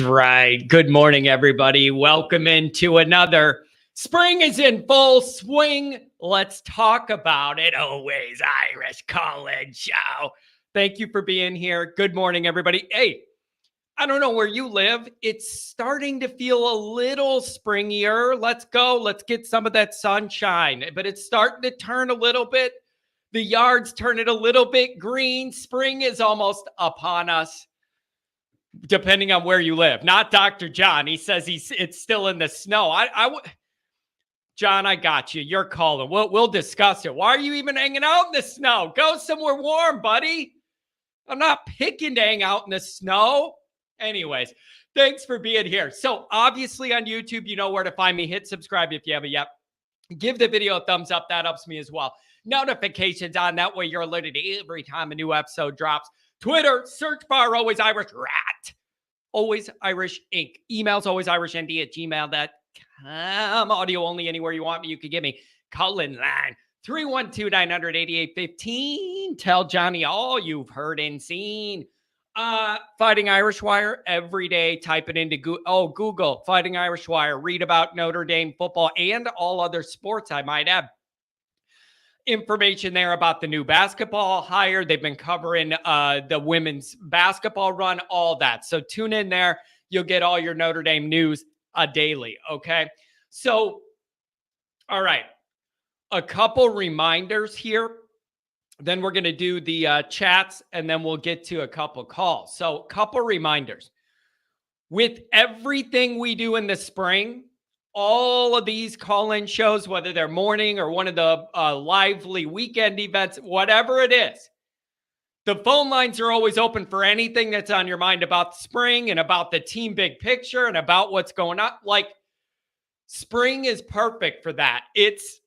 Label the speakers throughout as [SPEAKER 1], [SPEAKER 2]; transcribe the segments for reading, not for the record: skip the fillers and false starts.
[SPEAKER 1] right. Good morning, everybody. Welcome into another Spring is in full swing. Let's talk about it. Always Irish College Show. Thank you for being here. Good morning, everybody. Hey, I don't know where you live. It's starting to feel a little springier. Let's go. Let's get some of that sunshine. But it's starting to turn a little bit. The yards turn it a little bit green. Spring is almost upon us, depending on where you live. Not Dr. John. He says it's still in the snow. John, I got you. You're calling. We'll discuss it. Why are you even hanging out in the snow? Go somewhere warm, buddy. I'm not picking to hang out in the snow. Anyways, thanks for being here. So obviously on YouTube, you know where to find me. Hit subscribe if you haven't yet. Give the video a thumbs up. That helps me as well. Notifications on. That way you're alerted every time a new episode drops. Twitter, search bar, Always Irish Rat. Always Irish Inc. Emails, alwaysirishnd@gmail.com. Audio only anywhere you want me. You can give me. Call-in line 312-900-8815. Tell Johnny all you've heard and seen. Fighting Irish Wire every day. Type it into Google. Fighting Irish Wire. Read about Notre Dame football and all other sports, I might add. Information there about the new basketball hire. They've been covering the women's basketball run, all that. So tune in there. You'll get all your Notre Dame news daily. Okay. So, all right. A couple reminders here. Then we're going to do the chats, and then we'll get to a couple calls. So a couple reminders. With everything we do in the spring, all of these call-in shows, whether they're morning or one of the lively weekend events, whatever it is, the phone lines are always open for anything that's on your mind about the spring and about the team big picture and about what's going on. Like, spring is perfect for that. It's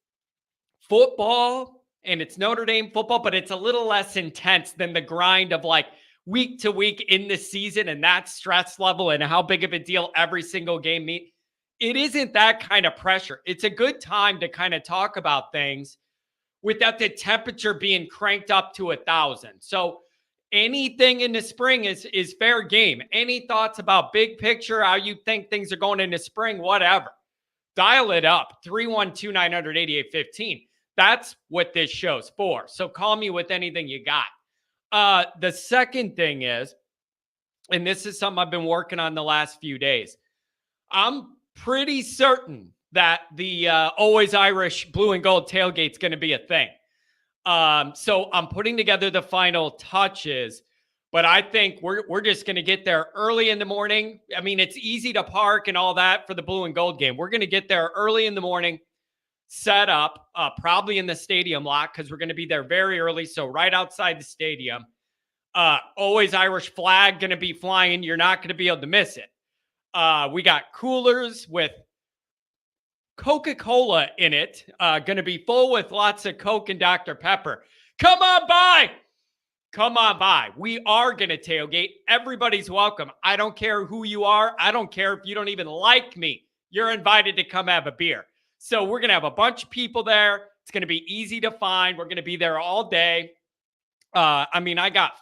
[SPEAKER 1] football and it's Notre Dame football, but it's a little less intense than the grind of like week to week in the season and that stress level and how big of a deal every single game means. It isn't that kind of pressure. It's a good time to kind of talk about things without the temperature being cranked up to 1,000. So anything in the spring is fair game. Any thoughts about big picture, how you think things are going into spring, whatever. Dial it up, 312-900-8815. That's what this show's for. So call me with anything you got. The second thing is, and this is something I've been working on the last few days, I'm pretty certain that the Always Irish Blue and Gold tailgate is going to be a thing. So I'm putting together the final touches, but I think we're just going to get there early in the morning. I mean, it's easy to park and all that for the Blue and Gold game. We're going to get there early in the morning, set up, probably in the stadium lot because we're going to be there very early. So right outside the stadium, Always Irish flag going to be flying. You're not going to be able to miss it. We got coolers with Coca-Cola in it. Going to be full with lots of Coke and Dr. Pepper. Come on by. Come on by. We are going to tailgate. Everybody's welcome. I don't care who you are. I don't care if you don't even like me. You're invited to come have a beer. So we're going to have a bunch of people there. It's going to be easy to find. We're going to be there all day. I mean, I got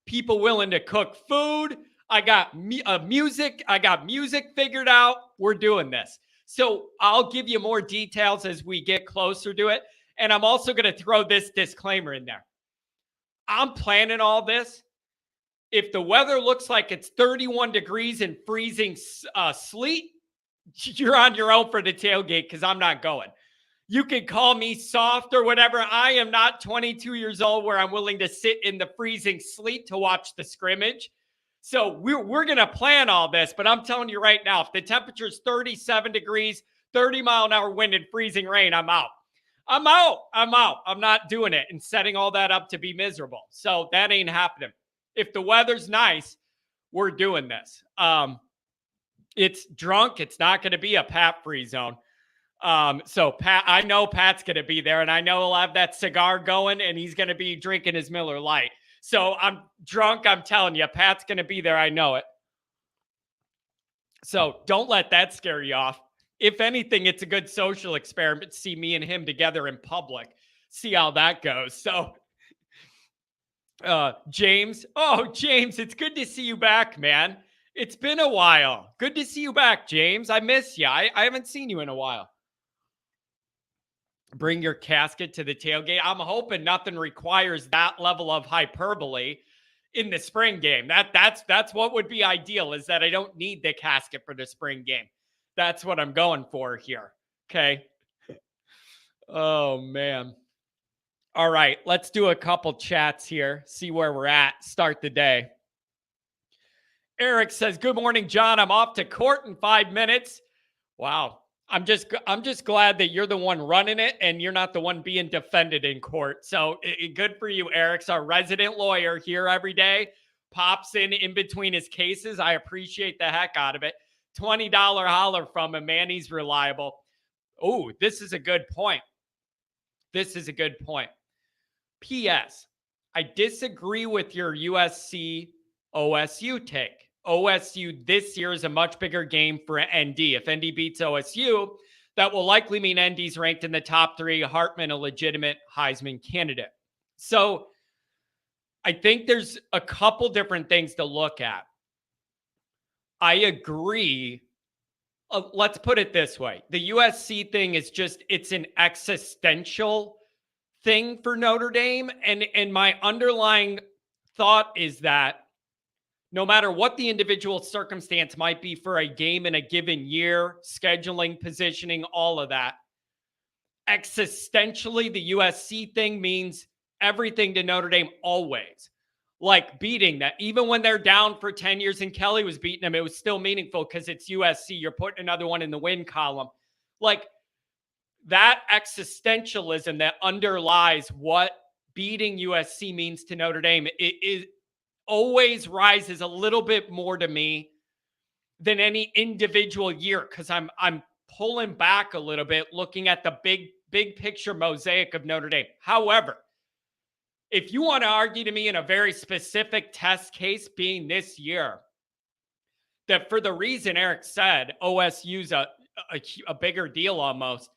[SPEAKER 1] people willing to cook food. I got music. I got music figured out. We're doing this. So I'll give you more details as we get closer to it. And I'm also going to throw this disclaimer in there. I'm planning all this. If the weather looks like it's 31 degrees and freezing sleet, you're on your own for the tailgate because I'm not going. You can call me soft or whatever. I am not 22 years old where I'm willing to sit in the freezing sleet to watch the scrimmage. So we're going to plan all this, but I'm telling you right now, if the temperature is 37 degrees, 30-mile-an-hour wind and freezing rain, I'm out. I'm out. I'm not doing it and setting all that up to be miserable. So that ain't happening. If the weather's nice, we're doing this. It's drunk. It's not going to be a Pat free zone. So Pat, I know Pat's going to be there and I know he'll have that cigar going and he's going to be drinking his Miller Lite. So I'm drunk. I'm telling you, Pat's going to be there. I know it. So don't let that scare you off. If anything, it's a good social experiment to see me and him together in public. See how that goes. So James, it's good to see you back, man. It's been a while. Good to see you back, James. I miss you. I haven't seen you in a while. Bring your casket to the tailgate. I'm hoping nothing requires that level of hyperbole in the spring game. That's what would be ideal, is that I don't need the casket for the spring game. That's what I'm going for here. Okay. Oh man. All right, let's do a couple chats here. See where we're at. Start the day. Eric says, "Good morning, John. I'm off to court in 5 minutes." Wow. I'm just glad that you're the one running it and you're not the one being defended in court. So good for you. Eric's our resident lawyer here every day. Pops in between his cases. I appreciate the heck out of it. $20 holler from him, man. He's reliable. Oh, this is a good point. This is a good point. P.S. I disagree with your USC OSU take. OSU this year is a much bigger game for ND. If ND beats OSU, that will likely mean ND's ranked in the top 3. Hartman, a legitimate Heisman candidate. So I think there's a couple different things to look at. I agree. Let's put it this way. The USC thing is it's an existential thing for Notre Dame. And my underlying thought is that no matter what the individual circumstance might be for a game in a given year, scheduling, positioning, all of that, existentially, the USC thing means everything to Notre Dame always. Like beating that, even when they're down for 10 years and Kelly was beating them, it was still meaningful because it's USC. You're putting another one in the win column. Like that existentialism that underlies what beating USC means to Notre Dame, it always rises a little bit more to me than any individual year, because I'm pulling back a little bit, looking at the big picture mosaic of Notre Dame. However, if you want to argue to me in a very specific test case being this year, that for the reason Eric said, OSU's a bigger deal almost,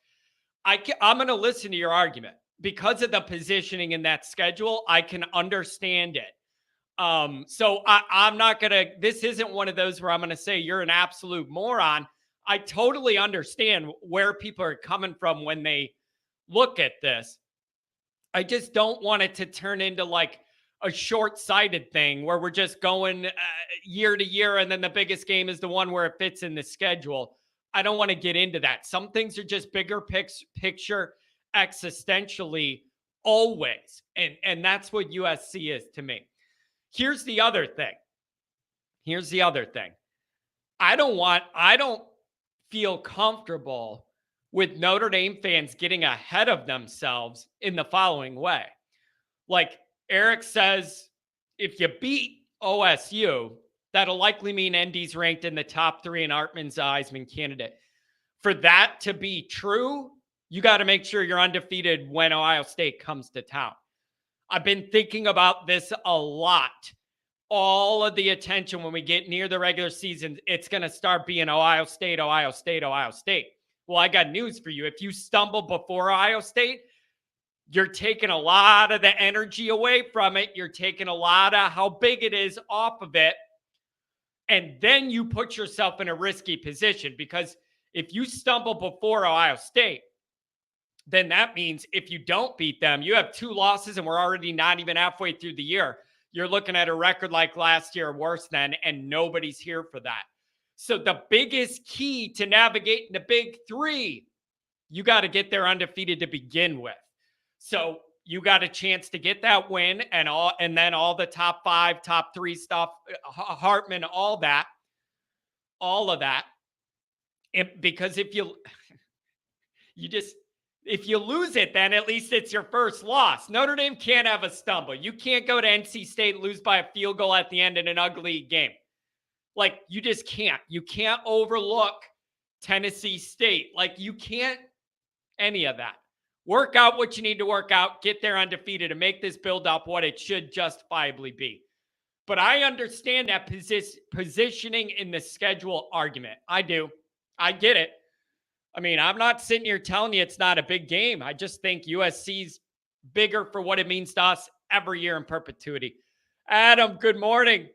[SPEAKER 1] I'm going to listen to your argument. Because of the positioning in that schedule, I can understand it. So I'm not going to, this isn't one of those where I'm going to say you're an absolute moron. I totally understand where people are coming from when they look at this. I just don't want it to turn into like a short-sighted thing where we're just going year to year and then the biggest game is the one where it fits in the schedule. I don't want to get into that. Some things are just bigger picture existentially always. And that's what USC is to me. Here's the other thing. I don't feel comfortable with Notre Dame fans getting ahead of themselves in the following way. Like Eric says, if you beat OSU, that'll likely mean ND's ranked in the top 3 and Hartman's a Heisman candidate. For that to be true, you got to make sure you're undefeated when Ohio State comes to town. I've been thinking about this a lot. All of the attention when we get near the regular season, it's going to start being Ohio State, Ohio State, Ohio State. Well, I got news for you. If you stumble before Ohio State, you're taking a lot of the energy away from it. You're taking a lot of how big it is off of it. And then you put yourself in a risky position, because if you stumble before Ohio State, then that means if you don't beat them, you have 2 losses and we're already not even halfway through the year. You're looking at a record like last year, worse than, and nobody's here for that. So the biggest key to navigating the big 3, you got to get there undefeated to begin with. So you got a chance to get that win and then all the top 5, top 3 stuff, Hartman, all of that. Because if you lose it, then at least it's your first loss. Notre Dame can't have a stumble. You can't go to NC State and lose by a field goal at the end in an ugly game. Like, you just can't. You can't overlook Tennessee State. Like, you can't any of that. Work out what you need to work out, get there undefeated, and make this build up what it should justifiably be. But I understand that positioning in the schedule argument. I do. I get it. I mean, I'm not sitting here telling you it's not a big game. I just think USC's bigger for what it means to us every year in perpetuity. Adam, good morning.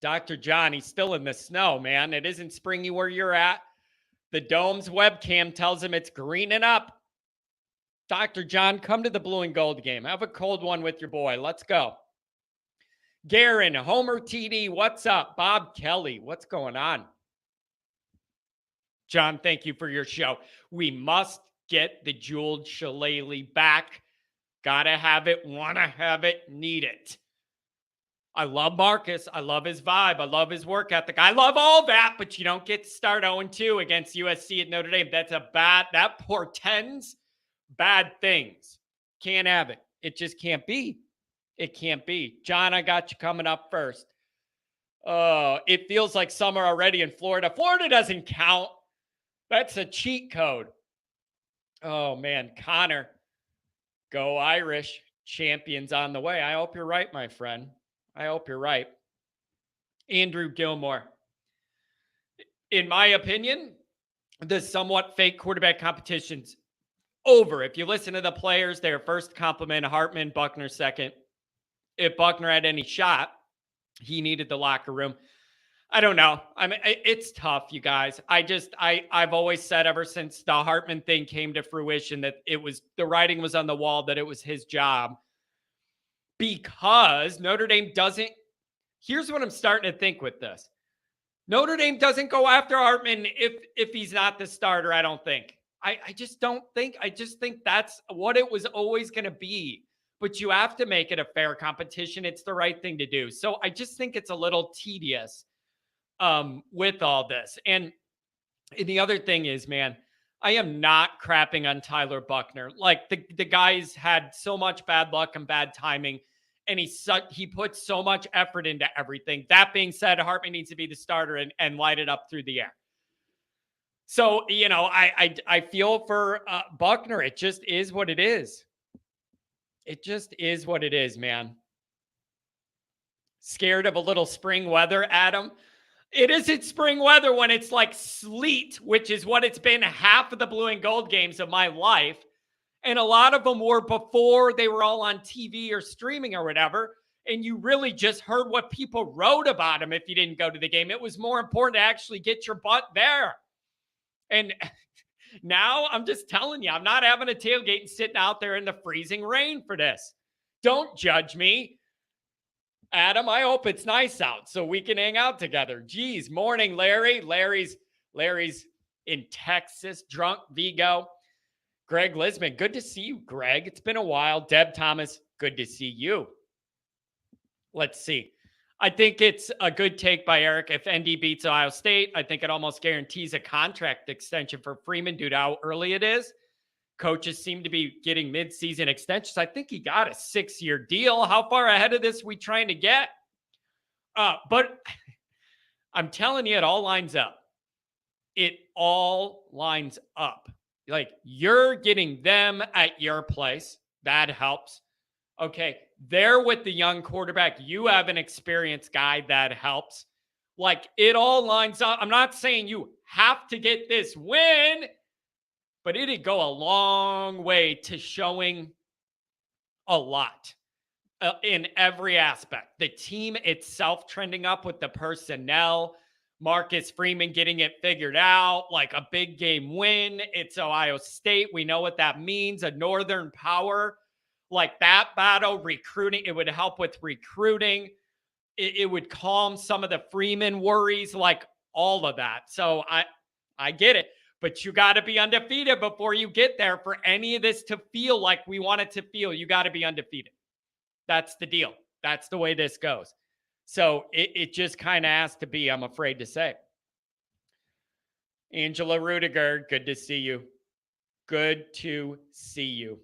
[SPEAKER 1] Dr. John, he's still in the snow, man. It isn't springy where you're at. The dome's webcam tells him it's greening up. Dr. John, come to the blue and gold game. Have a cold one with your boy. Let's go. Garen, Homer TD, what's up? Bob Kelly, what's going on? John, thank you for your show. We must get the jeweled shillelagh back. Gotta have it, wanna have it, need it. I love Marcus. I love his vibe. I love his work ethic. I love all that, but you don't get to start 0-2 against USC at Notre Dame. That portends bad things. Can't have it. It just can't be. It can't be. John, I got you coming up first. It feels like summer already in Florida. Florida doesn't count. That's a cheat code. Oh, man. Connor, go Irish. Champions on the way. I hope you're right, my friend. I hope you're right. Andrew Gilmore. In my opinion, the somewhat fake quarterback competition's over. If you listen to the players, their first compliment, Hartman, Buckner second. If Buckner had any shot, he needed the locker room. I don't know. I mean, it's tough, you guys. I've always said ever since the Hartman thing came to fruition that the writing was on the wall, that it was his job. Because Notre Dame doesn't, here's what I'm starting to think with this. Notre Dame doesn't go after Hartman if he's not the starter, I don't think. I just don't think. I just think that's what it was always going to be. But you have to make it a fair competition. It's the right thing to do. So I just think it's a little tedious with all this. And the other thing is, man, I am not crapping on Tyler Buckner. Like the guy's had so much bad luck and bad timing, and he puts so much effort into everything. That being said, Hartman needs to be the starter and light it up through the air. So, I feel for Buckner. It just is what it is. It just is what it is, man. Scared of a little spring weather, Adam? It isn't spring weather when it's like sleet, which is what it's been half of the blue and gold games of my life. And a lot of them were before they were all on TV or streaming or whatever. And you really just heard what people wrote about them if you didn't go to the game. It was more important to actually get your butt there. And now I'm just telling you, I'm not having a tailgate and sitting out there in the freezing rain for this. Don't judge me. Adam, I hope it's nice out so we can hang out together. Geez, morning, Larry. Larry's in Texas, drunk Vigo. Greg Lisman, good to see you, Greg. It's been a while. Deb Thomas, good to see you. Let's see. I think it's a good take by Eric. If ND beats Ohio State, I think it almost guarantees a contract extension for Freeman due to how early it is. Coaches seem to be getting mid-season extensions. I think he got a 6-year deal. How far ahead of this we trying to get? But I'm telling you, it all lines up. It all lines up. Like, you're getting them at your place. That helps. Okay, they're with the young quarterback. You have an experienced guy. That helps. Like, it all lines up. I'm not saying you have to get this win, but it'd go a long way to showing a lot in every aspect. The team itself trending up with the personnel, Marcus Freeman getting it figured out, like a big game win. It's Ohio State. We know what that means, a Northern power. Like that battle, recruiting, it would help with recruiting. It would calm some of the Freeman worries, like all of that. So I get it. But you got to be undefeated before you get there. For any of this to feel like we want it to feel, you got to be undefeated. That's the deal. That's the way this goes. So it just kind of has to be, I'm afraid to say. Angela Rudiger, good to see you. Good to see you.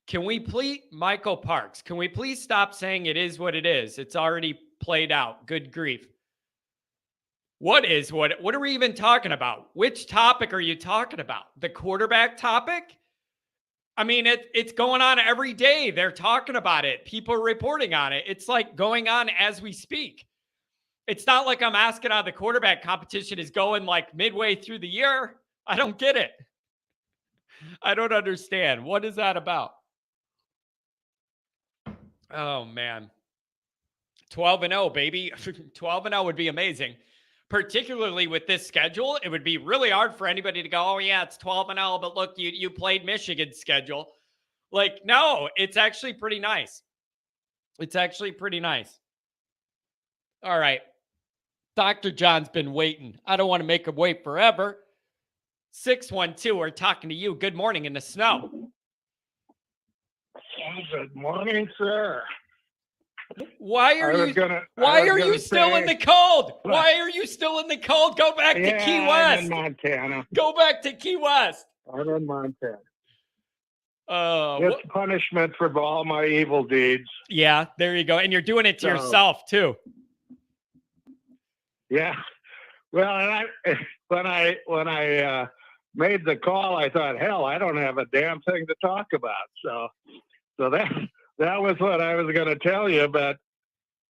[SPEAKER 1] Can we please, Michael Parks, can we please stop saying it is what it is? It's already played out. Good grief. What are we even talking about? Which topic are you talking about? The quarterback topic? I mean, it's going on every day. They're talking about it. People are reporting on it. It's like going on as we speak. It's not like I'm asking how the quarterback competition is going like midway through the year. I don't get it. I don't understand. What is that about? Oh, man. 12-0, baby. 12-0 would be amazing. Particularly with this schedule, it would be really hard for anybody to go, oh yeah, it's 12-0, but look, you played Michigan's schedule. Like, no, it's actually pretty nice. It's actually pretty nice. All right. Dr. John's been waiting. I don't want to make him wait forever. 612, we're talking to you. Good morning in the snow.
[SPEAKER 2] Good morning, sir.
[SPEAKER 1] Why are you still in the cold? Why are you still in the cold? Go back to Key West.
[SPEAKER 2] I'm in Montana.
[SPEAKER 1] Go back to Key West.
[SPEAKER 2] I'm in Montana. It's punishment for all my evil deeds.
[SPEAKER 1] Yeah, there you go. And you're doing it to yourself too.
[SPEAKER 2] Yeah. Well, when I made the call, I thought, hell, I don't have a damn thing to talk about. So that was what I was going to tell you. But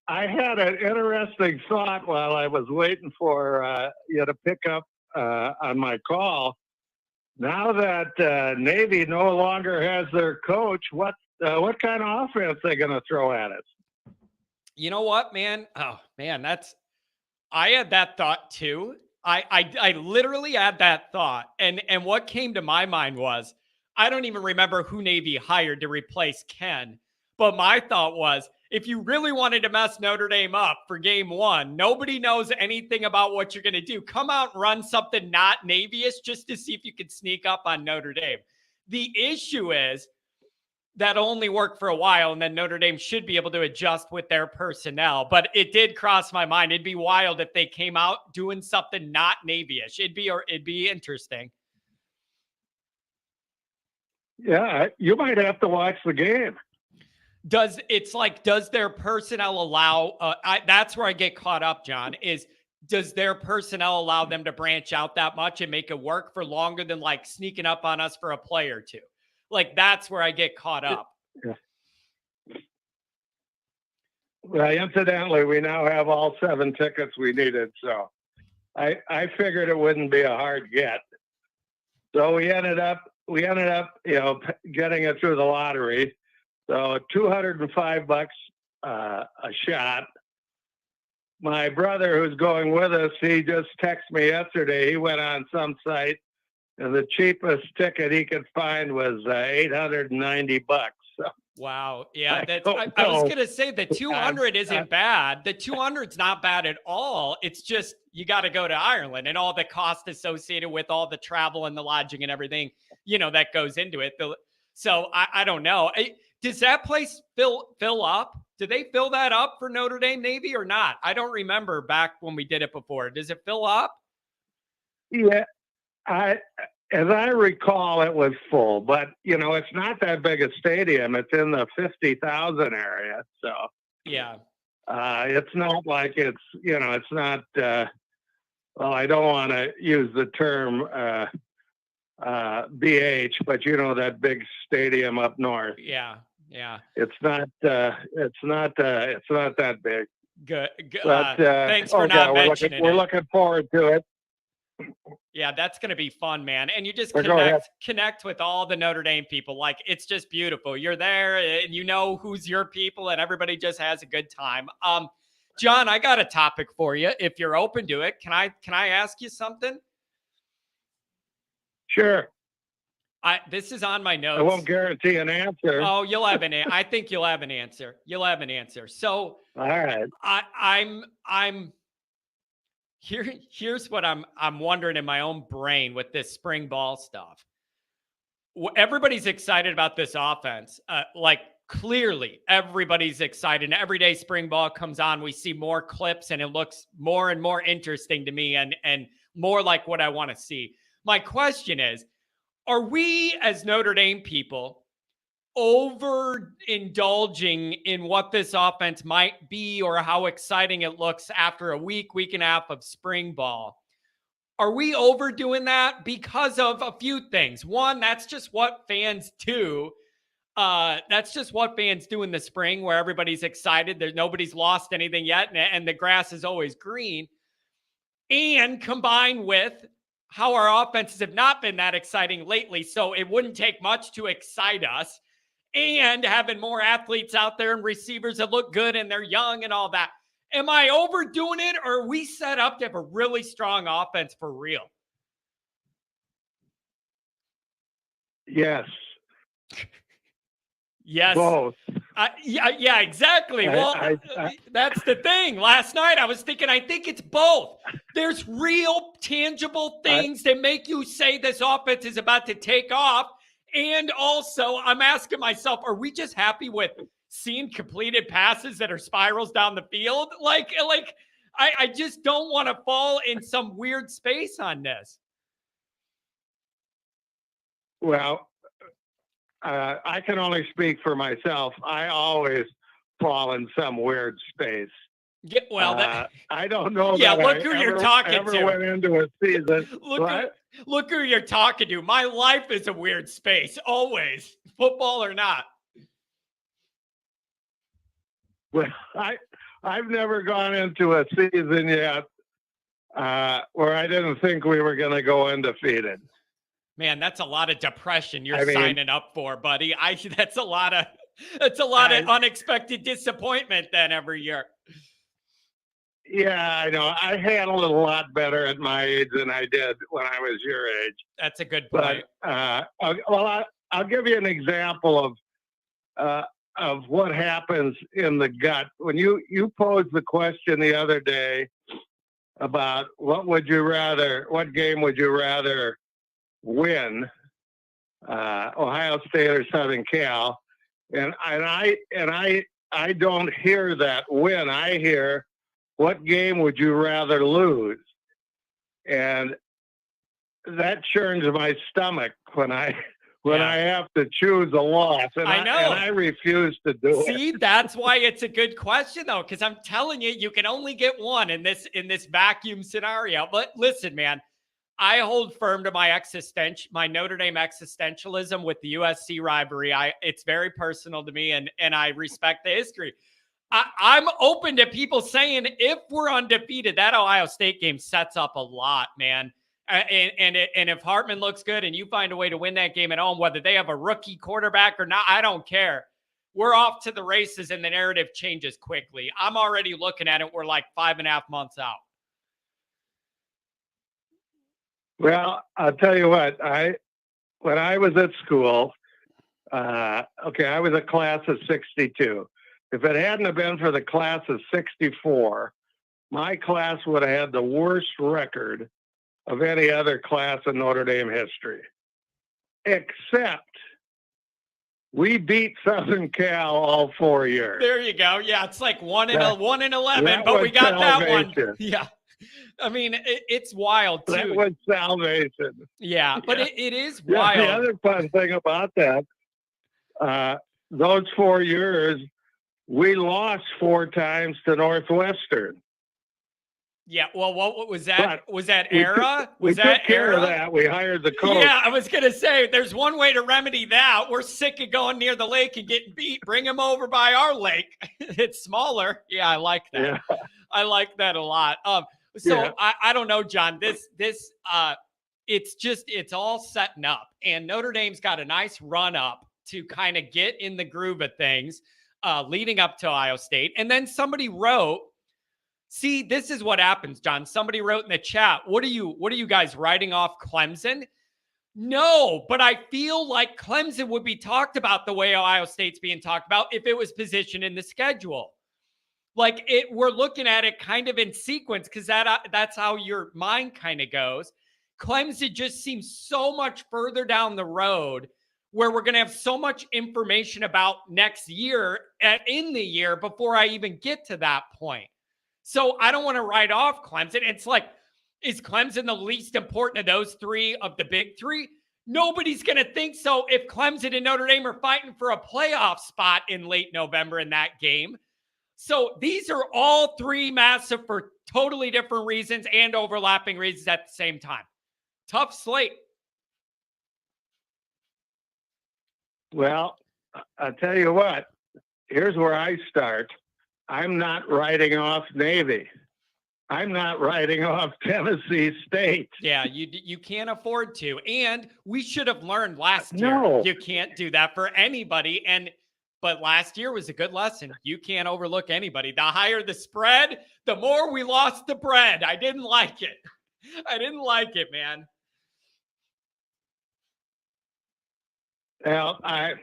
[SPEAKER 2] I had an interesting thought while I was waiting for you to pick up on my call. Now that Navy no longer has their coach, what kind of offense are they going to throw at us?
[SPEAKER 1] You know what, man? Oh, man, I had that thought too. I literally had that thought. And what came to my mind was, I don't even remember who Navy hired to replace Ken. But my thought was, if you really wanted to mess Notre Dame up for game one, nobody knows anything about what you're going to do. Come out and run something not Navy-ish just to see if you could sneak up on Notre Dame. The issue is that only worked for a while, and then Notre Dame should be able to adjust with their personnel. But it did cross my mind. It'd be wild if they came out doing something not Navy-ish. It'd be interesting.
[SPEAKER 2] Yeah, you might have to watch the game.
[SPEAKER 1] Does their personnel allow, that's where I get caught up, John, does their personnel allow them to branch out that much and make it work for longer than like sneaking up on us for a play or two? Like, that's where I get caught up.
[SPEAKER 2] Yeah. Well, incidentally, we now have all 7 tickets we needed, so I figured it wouldn't be a hard get. So we ended up, getting it through the lottery. So $205 a shot. My brother, who's going with us, he just texted me yesterday. He went on some site, and the cheapest ticket he could find was $890. So,
[SPEAKER 1] wow. Yeah. I was going to say the 200 isn't bad. The 200's not bad at all. It's just, you got to go to Ireland and all the cost associated with all the travel and the lodging and everything, that goes into it. So I don't know. Does that place fill up? Do they fill that up for Notre Dame Navy or not? I don't remember back when we did it before. Does it fill up?
[SPEAKER 2] Yeah. As I recall, it was full, but it's not that big a stadium. It's in the 50,000 area. So
[SPEAKER 1] yeah,
[SPEAKER 2] it's not like it's not. Well, I don't want to use the term BH, but that big stadium up north.
[SPEAKER 1] Yeah.
[SPEAKER 2] It's not that big.
[SPEAKER 1] Good. But, thanks for not mentioning it.
[SPEAKER 2] We're looking forward to it.
[SPEAKER 1] Yeah, that's going to be fun, man. And you just connect with all the Notre Dame people. Like, it's just beautiful. You're there and who's your people, and everybody just has a good time. John, I got a topic for you. If you're open to it, can I ask you something?
[SPEAKER 2] Sure.
[SPEAKER 1] This is on my notes.
[SPEAKER 2] I won't guarantee an answer.
[SPEAKER 1] Oh, you'll have an answer. I think you'll have an answer. So,
[SPEAKER 2] all right.
[SPEAKER 1] I'm here's what I'm wondering in my own brain with this spring ball stuff. Everybody's excited about this offense. Clearly everybody's excited. And every day spring ball comes on, we see more clips and it looks more and more interesting to me and more like what I want to see. My question is, are we as Notre Dame people overindulging in what this offense might be or how exciting it looks after a week and a half of spring ball? Are we overdoing that because of a few things? One, that's just what fans do. That's just what fans do in the spring where everybody's excited. Nobody's lost anything yet, and the grass is always green. And combined with how our offenses have not been that exciting lately, so it wouldn't take much to excite us. and having more athletes out there and receivers that look good and they're young and all that. Am I overdoing it, or are we set up to have a really strong offense for real?
[SPEAKER 2] Yes.
[SPEAKER 1] Yes.
[SPEAKER 2] Both.
[SPEAKER 1] Yeah, exactly. Well, that's the thing. Last night I was thinking, I think it's both. There's real tangible things that make you say this offense is about to take off. And also, I'm asking myself, are we just happy with seeing completed passes that are spirals down the field? I just don't want to fall in some weird space on this.
[SPEAKER 2] Well, I can only speak for myself. I always fall in some weird space.
[SPEAKER 1] Yeah, well,
[SPEAKER 2] I don't know.
[SPEAKER 1] Yeah,
[SPEAKER 2] that
[SPEAKER 1] look who you're talking to.
[SPEAKER 2] Went into a season.
[SPEAKER 1] Look who you're talking to. My life is a weird space, always, football or not.
[SPEAKER 2] Well, I've never gone into a season yet where I didn't think we were going to go undefeated.
[SPEAKER 1] Man, that's a lot of depression you're signing up for, buddy. That's a lot of unexpected disappointment then every year.
[SPEAKER 2] Yeah, I know. I handled it a lot better at my age than I did when I was your age.
[SPEAKER 1] That's a good point.
[SPEAKER 2] But I'll give you an example of what happens in the gut when you posed the question the other day about what game would you rather win, Ohio State or Southern Cal, and I don't hear that win. I hear what game would you rather lose, and that churns my stomach when I have to choose a loss, and I know, and I refuse to do it.
[SPEAKER 1] See, that's why it's a good question, though, because I'm telling you, you can only get one in this vacuum scenario. But listen, man, I hold firm to my Notre Dame existentialism with the USC rivalry. It's very personal to me, and I respect the history. I'm open to people saying if we're undefeated, that Ohio State game sets up a lot, man. And if Hartman looks good and you find a way to win that game at home, whether they have a rookie quarterback or not, I don't care. We're off to the races and the narrative changes quickly. I'm already looking at it. We're like 5.5 months out.
[SPEAKER 2] Well, I'll tell you what, when I was at school, I was a class of 62. If it hadn't have been for the class of 64, my class would have had the worst record of any other class in Notre Dame history. Except we beat Southern Cal all 4 years.
[SPEAKER 1] There you go. Yeah, it's like 1 in 11, but we got salvation. That one. Yeah. I mean, it's wild, too.
[SPEAKER 2] That was salvation.
[SPEAKER 1] Yeah, but it is wild.
[SPEAKER 2] The other fun thing about that, those 4 years, we lost 4 times to Northwestern.
[SPEAKER 1] Yeah, well, what was that? Was that era?
[SPEAKER 2] We took care of that. We hired the coach.
[SPEAKER 1] Yeah, I was going to say, there's one way to remedy that. We're sick of going near the lake and getting beat. Bring them over by our lake. It's smaller. Yeah, I like that. Yeah. I like that a lot. I don't know, John. It's all setting up, and Notre Dame's got a nice run up to kind of get in the groove of things, leading up to Ohio State. And then somebody wrote, see, this is what happens, John. Somebody wrote in the chat, what are you guys writing off Clemson? No, but I feel like Clemson would be talked about the way Ohio State's being talked about if it was positioned in the schedule. Like we're looking at it kind of in sequence because that's how your mind kind of goes. Clemson just seems so much further down the road where we're going to have so much information about next year in the year before I even get to that point. So I don't want to write off Clemson. It's like, is Clemson the least important of those three of the big three? Nobody's going to think so if Clemson and Notre Dame are fighting for a playoff spot in late November in that game. So these are all three massive for totally different reasons and overlapping reasons at the same time. Tough slate.
[SPEAKER 2] Well, I'll tell you what, here's where I start. I'm not writing off Navy. I'm not writing off Tennessee State.
[SPEAKER 1] Yeah, you can't afford to. And we should have learned last year.
[SPEAKER 2] No.
[SPEAKER 1] You can't do that for anybody. But last year was a good lesson. You can't overlook anybody. The higher the spread, the more we lost the bread. I didn't like it. I didn't like it, man.
[SPEAKER 2] Well, I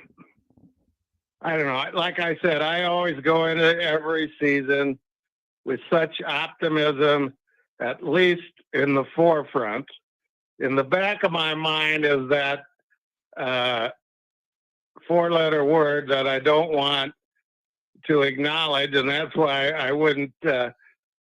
[SPEAKER 2] don't know. Like I said, I always go into every season with such optimism, at least in the forefront. In the back of my mind is that four-letter word that I don't want to acknowledge, and that's why I wouldn't go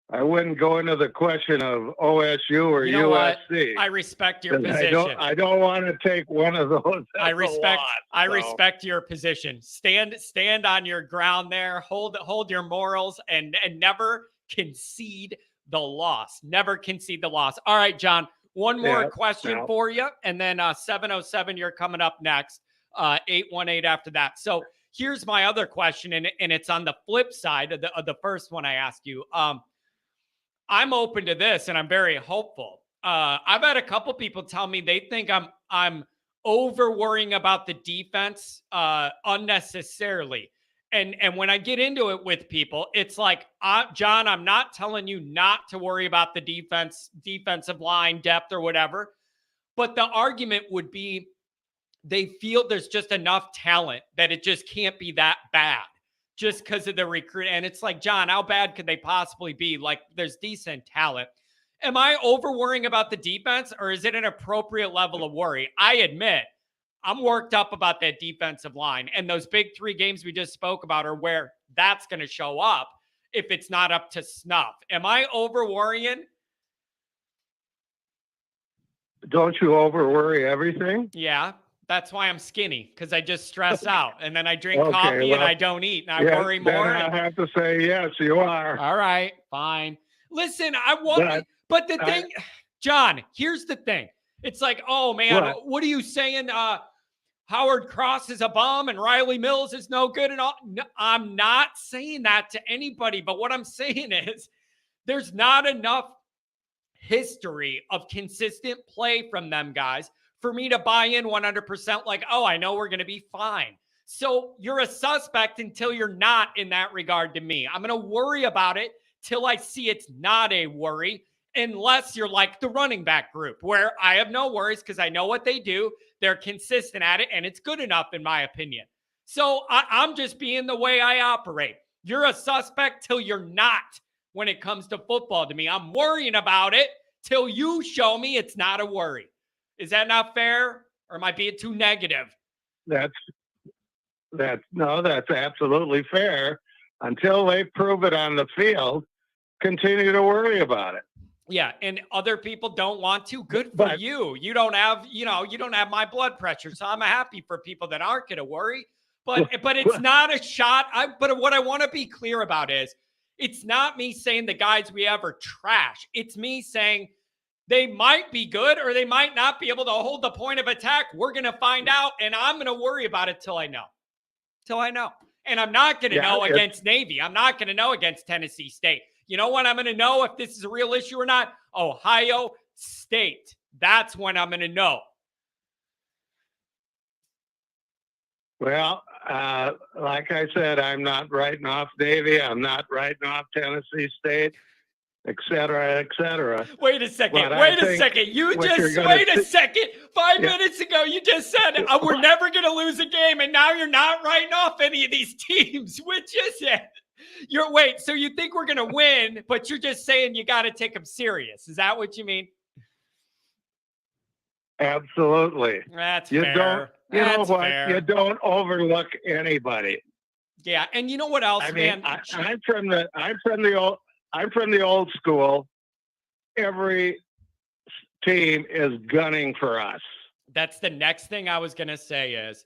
[SPEAKER 2] into the question of OSU or
[SPEAKER 1] You know
[SPEAKER 2] USC.
[SPEAKER 1] what? I respect your position.
[SPEAKER 2] I don't want to take one of those.
[SPEAKER 1] I respect your position. Stand on your ground there. Hold your morals and never concede the loss. Never concede the loss. All right, John. One more question for you, and then 707, you're coming up next. 818 after that. So here's my other question, and it's on the flip side of the first one I asked you. I'm open to this, and I'm very hopeful. I've had a couple people tell me they think I'm over worrying about the defense unnecessarily. And when I get into it with people, it's like, John, I'm not telling you not to worry about the defensive line depth or whatever. But the argument would be they feel there's just enough talent that it just can't be that bad just because of the recruit. And it's like, John, how bad could they possibly be? Like, there's decent talent. Am I over worrying about the defense, or is it an appropriate level of worry? I admit I'm worked up about that defensive line, and those big 3 games we just spoke about are where that's going to show up if it's not up to snuff. Am I over worrying?
[SPEAKER 2] Don't you over worry everything?
[SPEAKER 1] Yeah, that's why I'm skinny, because I just stress out, and then I drink coffee and I don't eat, and I worry more.
[SPEAKER 2] I have to say, yes, you are.
[SPEAKER 1] All right, fine. Listen, but the thing, John, here's the thing. It's like, oh man, what are you saying? Howard Cross is a bum and Riley Mills is no good and all. No, I'm not saying that to anybody, but what I'm saying is there's not enough history of consistent play from them guys for me to buy in 100% like, oh, I know we're going to be fine. So you're a suspect until you're not in that regard to me. I'm going to worry about it till I see it's not a worry, unless you're like the running back group where I have no worries because I know what they do. They're consistent at it, and it's good enough in my opinion. So I'm just being the way I operate. You're a suspect till you're not when it comes to football to me. I'm worrying about it till you show me it's not a worry. Is that not fair, or am I being too negative?
[SPEAKER 2] That's absolutely fair. Until they prove it on the field, continue to worry about it.
[SPEAKER 1] Yeah, and other people don't want to. Good for you. You don't have my blood pressure, so I'm happy for people that aren't going to worry. But it's not a shot. But what I want to be clear about is it's not me saying the guys we have are trash. It's me saying they might be good or they might not be able to hold the point of attack. We're going to find out, and I'm going to worry about it till I know. And I'm not going to know against Navy. I'm not going to know against Tennessee State. You know when I'm going to know if this is a real issue or not? Ohio State. That's when I'm going to know.
[SPEAKER 2] Well, like I said, I'm not writing off Navy. I'm not writing off Tennessee State, et cetera, et cetera.
[SPEAKER 1] Wait a second. You just wait a second. 5 minutes ago, you just said we're never going to lose a game, and now you're not writing off any of these teams. Which is it? So you think we're going to win, but you're just saying you got to take them serious. Is that what you mean?
[SPEAKER 2] Absolutely.
[SPEAKER 1] That's fair.
[SPEAKER 2] You don't overlook anybody.
[SPEAKER 1] Yeah, and you know what else, man?
[SPEAKER 2] I'm from the old school. Every team is gunning for us.
[SPEAKER 1] That's the next thing I was going to say is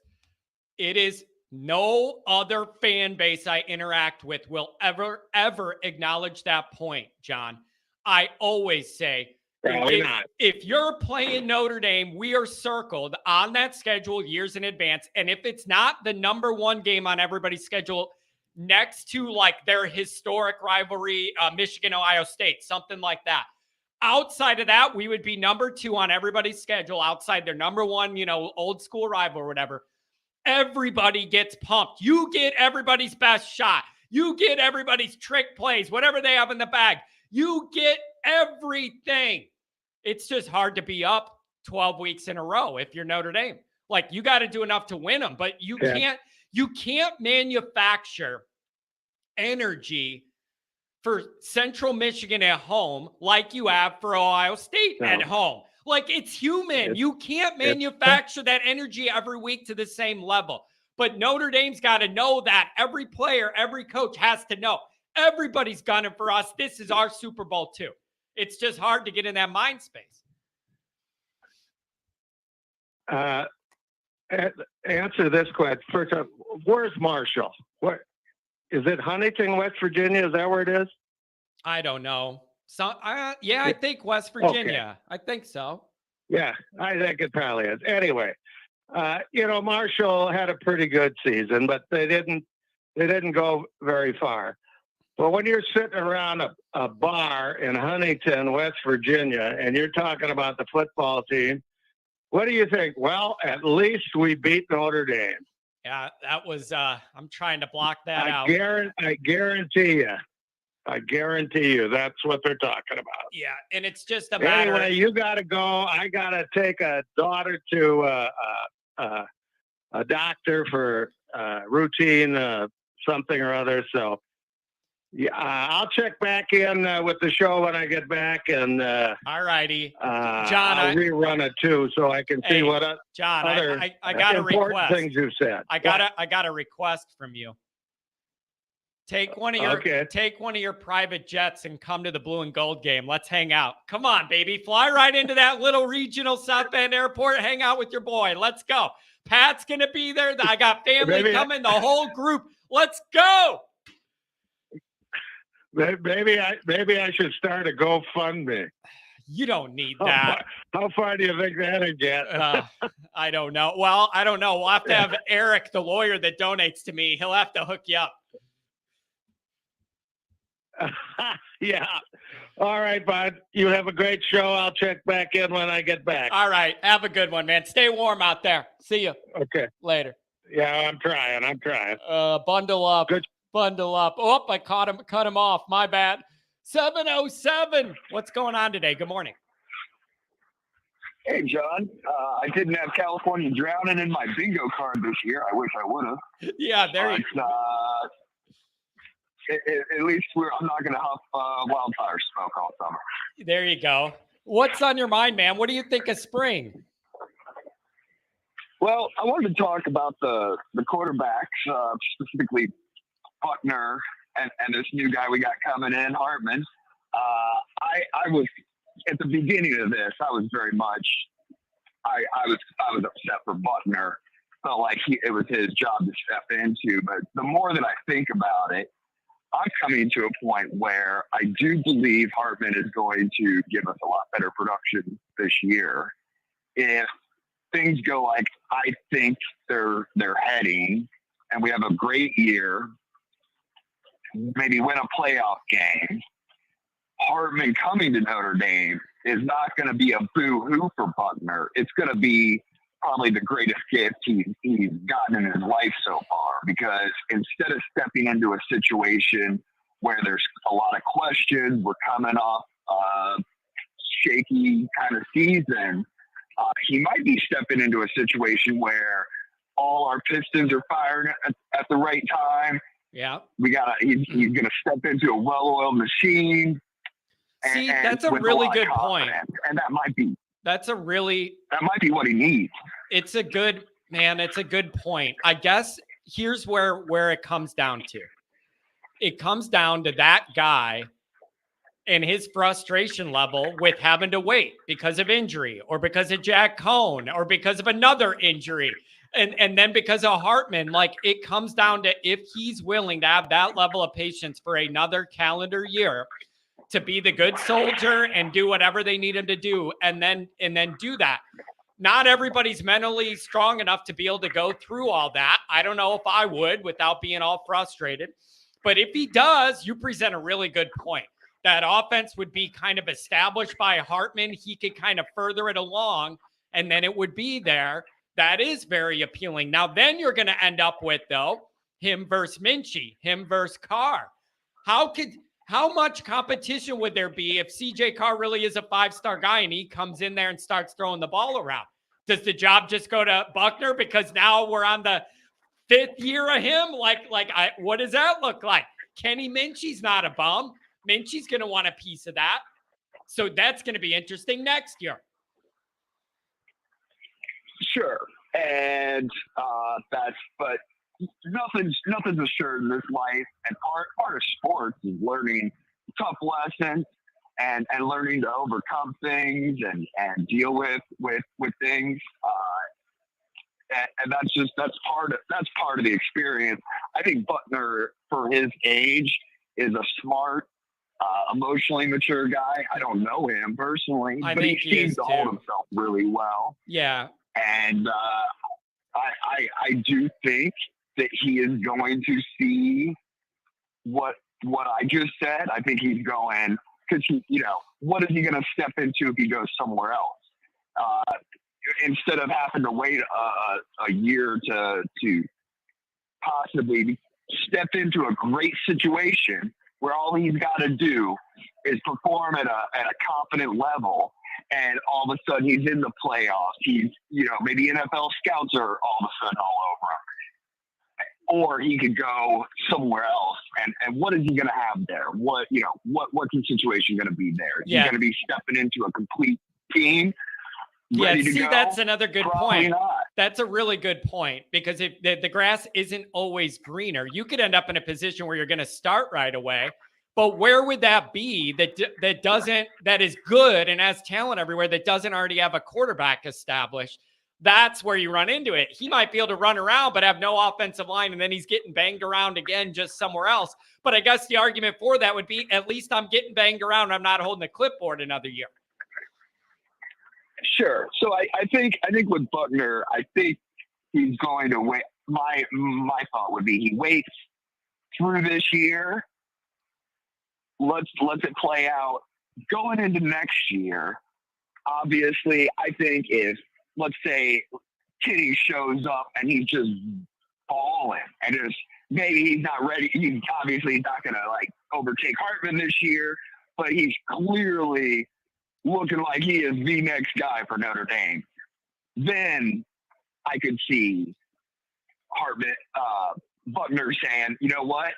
[SPEAKER 1] it is no other fan base I interact with will ever acknowledge that point, John. I always say, if you're playing Notre Dame, we are circled on that schedule years in advance. And if it's not the number one game on everybody's schedule next to like their historic rivalry, Michigan, Ohio State, something like that. Outside of that, we would be number 2 on everybody's schedule outside their number 1, old school rival or whatever. Everybody gets pumped. You get everybody's best shot. You get everybody's trick plays, whatever they have in the bag. You get everything. It's just hard to be up 12 weeks in a row if you're Notre Dame. Like, you got to do enough to win them, but you can't manufacture energy for Central Michigan at home like you have for Ohio State at home. Like, it's human. You can't manufacture that energy every week to the same level. But Notre Dame's got to know that. Every player, every coach has to know. Everybody's gunning for us. This is our Super Bowl too. It's just hard to get in that mind space.
[SPEAKER 2] Answer this question. First up, where's Marshall? What is it? Huntington, West Virginia? Is that where it is?
[SPEAKER 1] I don't know. So, I think West Virginia. Okay. I think so.
[SPEAKER 2] Yeah, I think it probably is. Anyway, Marshall had a pretty good season, but they didn't go very far. But when you're sitting around a bar in Huntington, West Virginia, and you're talking about the football team, what do you think? Well, at least we beat Notre Dame.
[SPEAKER 1] Yeah, that was. I'm trying to block that out.
[SPEAKER 2] I guarantee you, that's what they're talking about.
[SPEAKER 1] Yeah, and it's just a matter.
[SPEAKER 2] Anyway, you got to go. I got to take a daughter to a doctor for routine something or other. So, yeah, I'll check back in with the show when I get back, and
[SPEAKER 1] all righty, John,
[SPEAKER 2] I'll rerun it too, so I can see what
[SPEAKER 1] John.
[SPEAKER 2] Other
[SPEAKER 1] I got a request.
[SPEAKER 2] Things you said.
[SPEAKER 1] I got a request from you. Take one of your private jets and come to the blue and gold game. Let's hang out. Come on, baby. Fly right into that little regional South Bend airport. Hang out with your boy. Let's go. Pat's going to be there. I got family coming, the whole group. Let's go.
[SPEAKER 2] Maybe I should start a GoFundMe.
[SPEAKER 1] You don't need that.
[SPEAKER 2] How far do you think that'd get?
[SPEAKER 1] I don't know. Well, I don't know. We'll have to have Eric, the lawyer that donates to me. He'll have to hook you up.
[SPEAKER 2] Yeah. All right, bud. You have a great show. I'll check back in when I get back.
[SPEAKER 1] All right. Have a good one, man. Stay warm out there. See you.
[SPEAKER 2] Okay.
[SPEAKER 1] Later.
[SPEAKER 2] Yeah, I'm trying.
[SPEAKER 1] Bundle up.
[SPEAKER 2] Good.
[SPEAKER 1] Bundle up. Oh, I cut him off. My bad. 7:07. What's going on today? Good morning.
[SPEAKER 3] Hey, John. I didn't have California drowning in my bingo card this year. I wish I would have.
[SPEAKER 1] Yeah, there you go.
[SPEAKER 3] At least I'm not going to huff wildfire smoke all summer.
[SPEAKER 1] There you go. What's on your mind, man? What do you think of spring?
[SPEAKER 3] Well, I wanted to talk about the quarterbacks, specifically Buckner and this new guy we got coming in, Hartman. I was at the beginning of this. I was very much. I was upset for Buckner. Felt like it was his job to step into. But the more that I think about it, I'm coming to a point where I do believe Hartman is going to give us a lot better production this year. If things go like I think they're heading, and we have a great year, maybe win a playoff game, Hartman coming to Notre Dame is not going to be a boo-hoo for Buckner. It's going to be probably the greatest gift he's gotten in his life so far, because instead of stepping into a situation where there's a lot of questions, we're coming off a shaky kind of season, he might be stepping into a situation where all our pistons are firing at the right time.
[SPEAKER 1] Yeah.
[SPEAKER 3] He's going to step into a well-oiled machine.
[SPEAKER 1] See, that's a really good point.
[SPEAKER 3] And that might be
[SPEAKER 1] what
[SPEAKER 3] he needs.
[SPEAKER 1] It's a good point. I guess here's where it comes down to. It comes down to that guy and his frustration level with having to wait because of injury, or because of Jack Cohn, or because of another injury. And then because of Hartman, like, it comes down to if he's willing to have that level of patience for another calendar year to be the good soldier and do whatever they need him to do, and then do that. not everybody's mentally strong enough to be able to go through all that. I don't know if I would without being all frustrated. But if he does, you present a really good point. That offense would be kind of established by Hartman. He could kind of further it along, and then it would be there. That is very appealing. Now, then you're going to end up with, though, him versus Minchie, him versus Carr. How much competition would there be if CJ Carr really is a 5-star guy and he comes in there and starts throwing the ball around? Does the job just go to Buckner because now we're on the 5th year of him? What does that look like? Kenny Minchie's not a bum. Minchie's going to want a piece of that. So that's going to be interesting next year.
[SPEAKER 3] Sure. And but nothing's assured in this life. And part of sports is learning tough lessons and learning to overcome things and deal with things. And that's part of the experience. I think Buckner, for his age, is a smart, emotionally mature guy. I don't know him personally, but he seems to hold himself really well.
[SPEAKER 1] Yeah.
[SPEAKER 3] And I do think that he is going to see what I just said. I think he's going, because what is he going to step into if he goes somewhere else? Instead of having to wait a year to possibly step into a great situation where all he's got to do is perform at a confident level, and all of a sudden he's in the playoffs. He's, maybe NFL scouts are all of a sudden all over him. Or he could go somewhere else. And what is he going to have there? What's the situation going to be there? Is he going to be stepping into a complete team?
[SPEAKER 1] Yeah, see, that's another good point.
[SPEAKER 3] Not.
[SPEAKER 1] That's a really good point, because if the grass isn't always greener, you could end up in a position where you're going to start right away. But where would that be that is good and has talent everywhere that doesn't already have a quarterback established? That's where you run into it. He might be able to run around but have no offensive line, and then he's getting banged around again just somewhere else. But I guess the argument for that would be, at least I'm getting banged around. I'm not holding the clipboard another year.
[SPEAKER 3] Sure. So I think with Buckner, I think he's going to wait. My thought would be he waits through this year. Let's it play out. Going into next year, obviously, I think if, let's say, Kitty shows up and he's just balling and maybe he's not ready. He's obviously not going to overtake Hartman this year, but he's clearly looking like he is the next guy for Notre Dame. Then I could see Hartman, Buckner saying, you know what?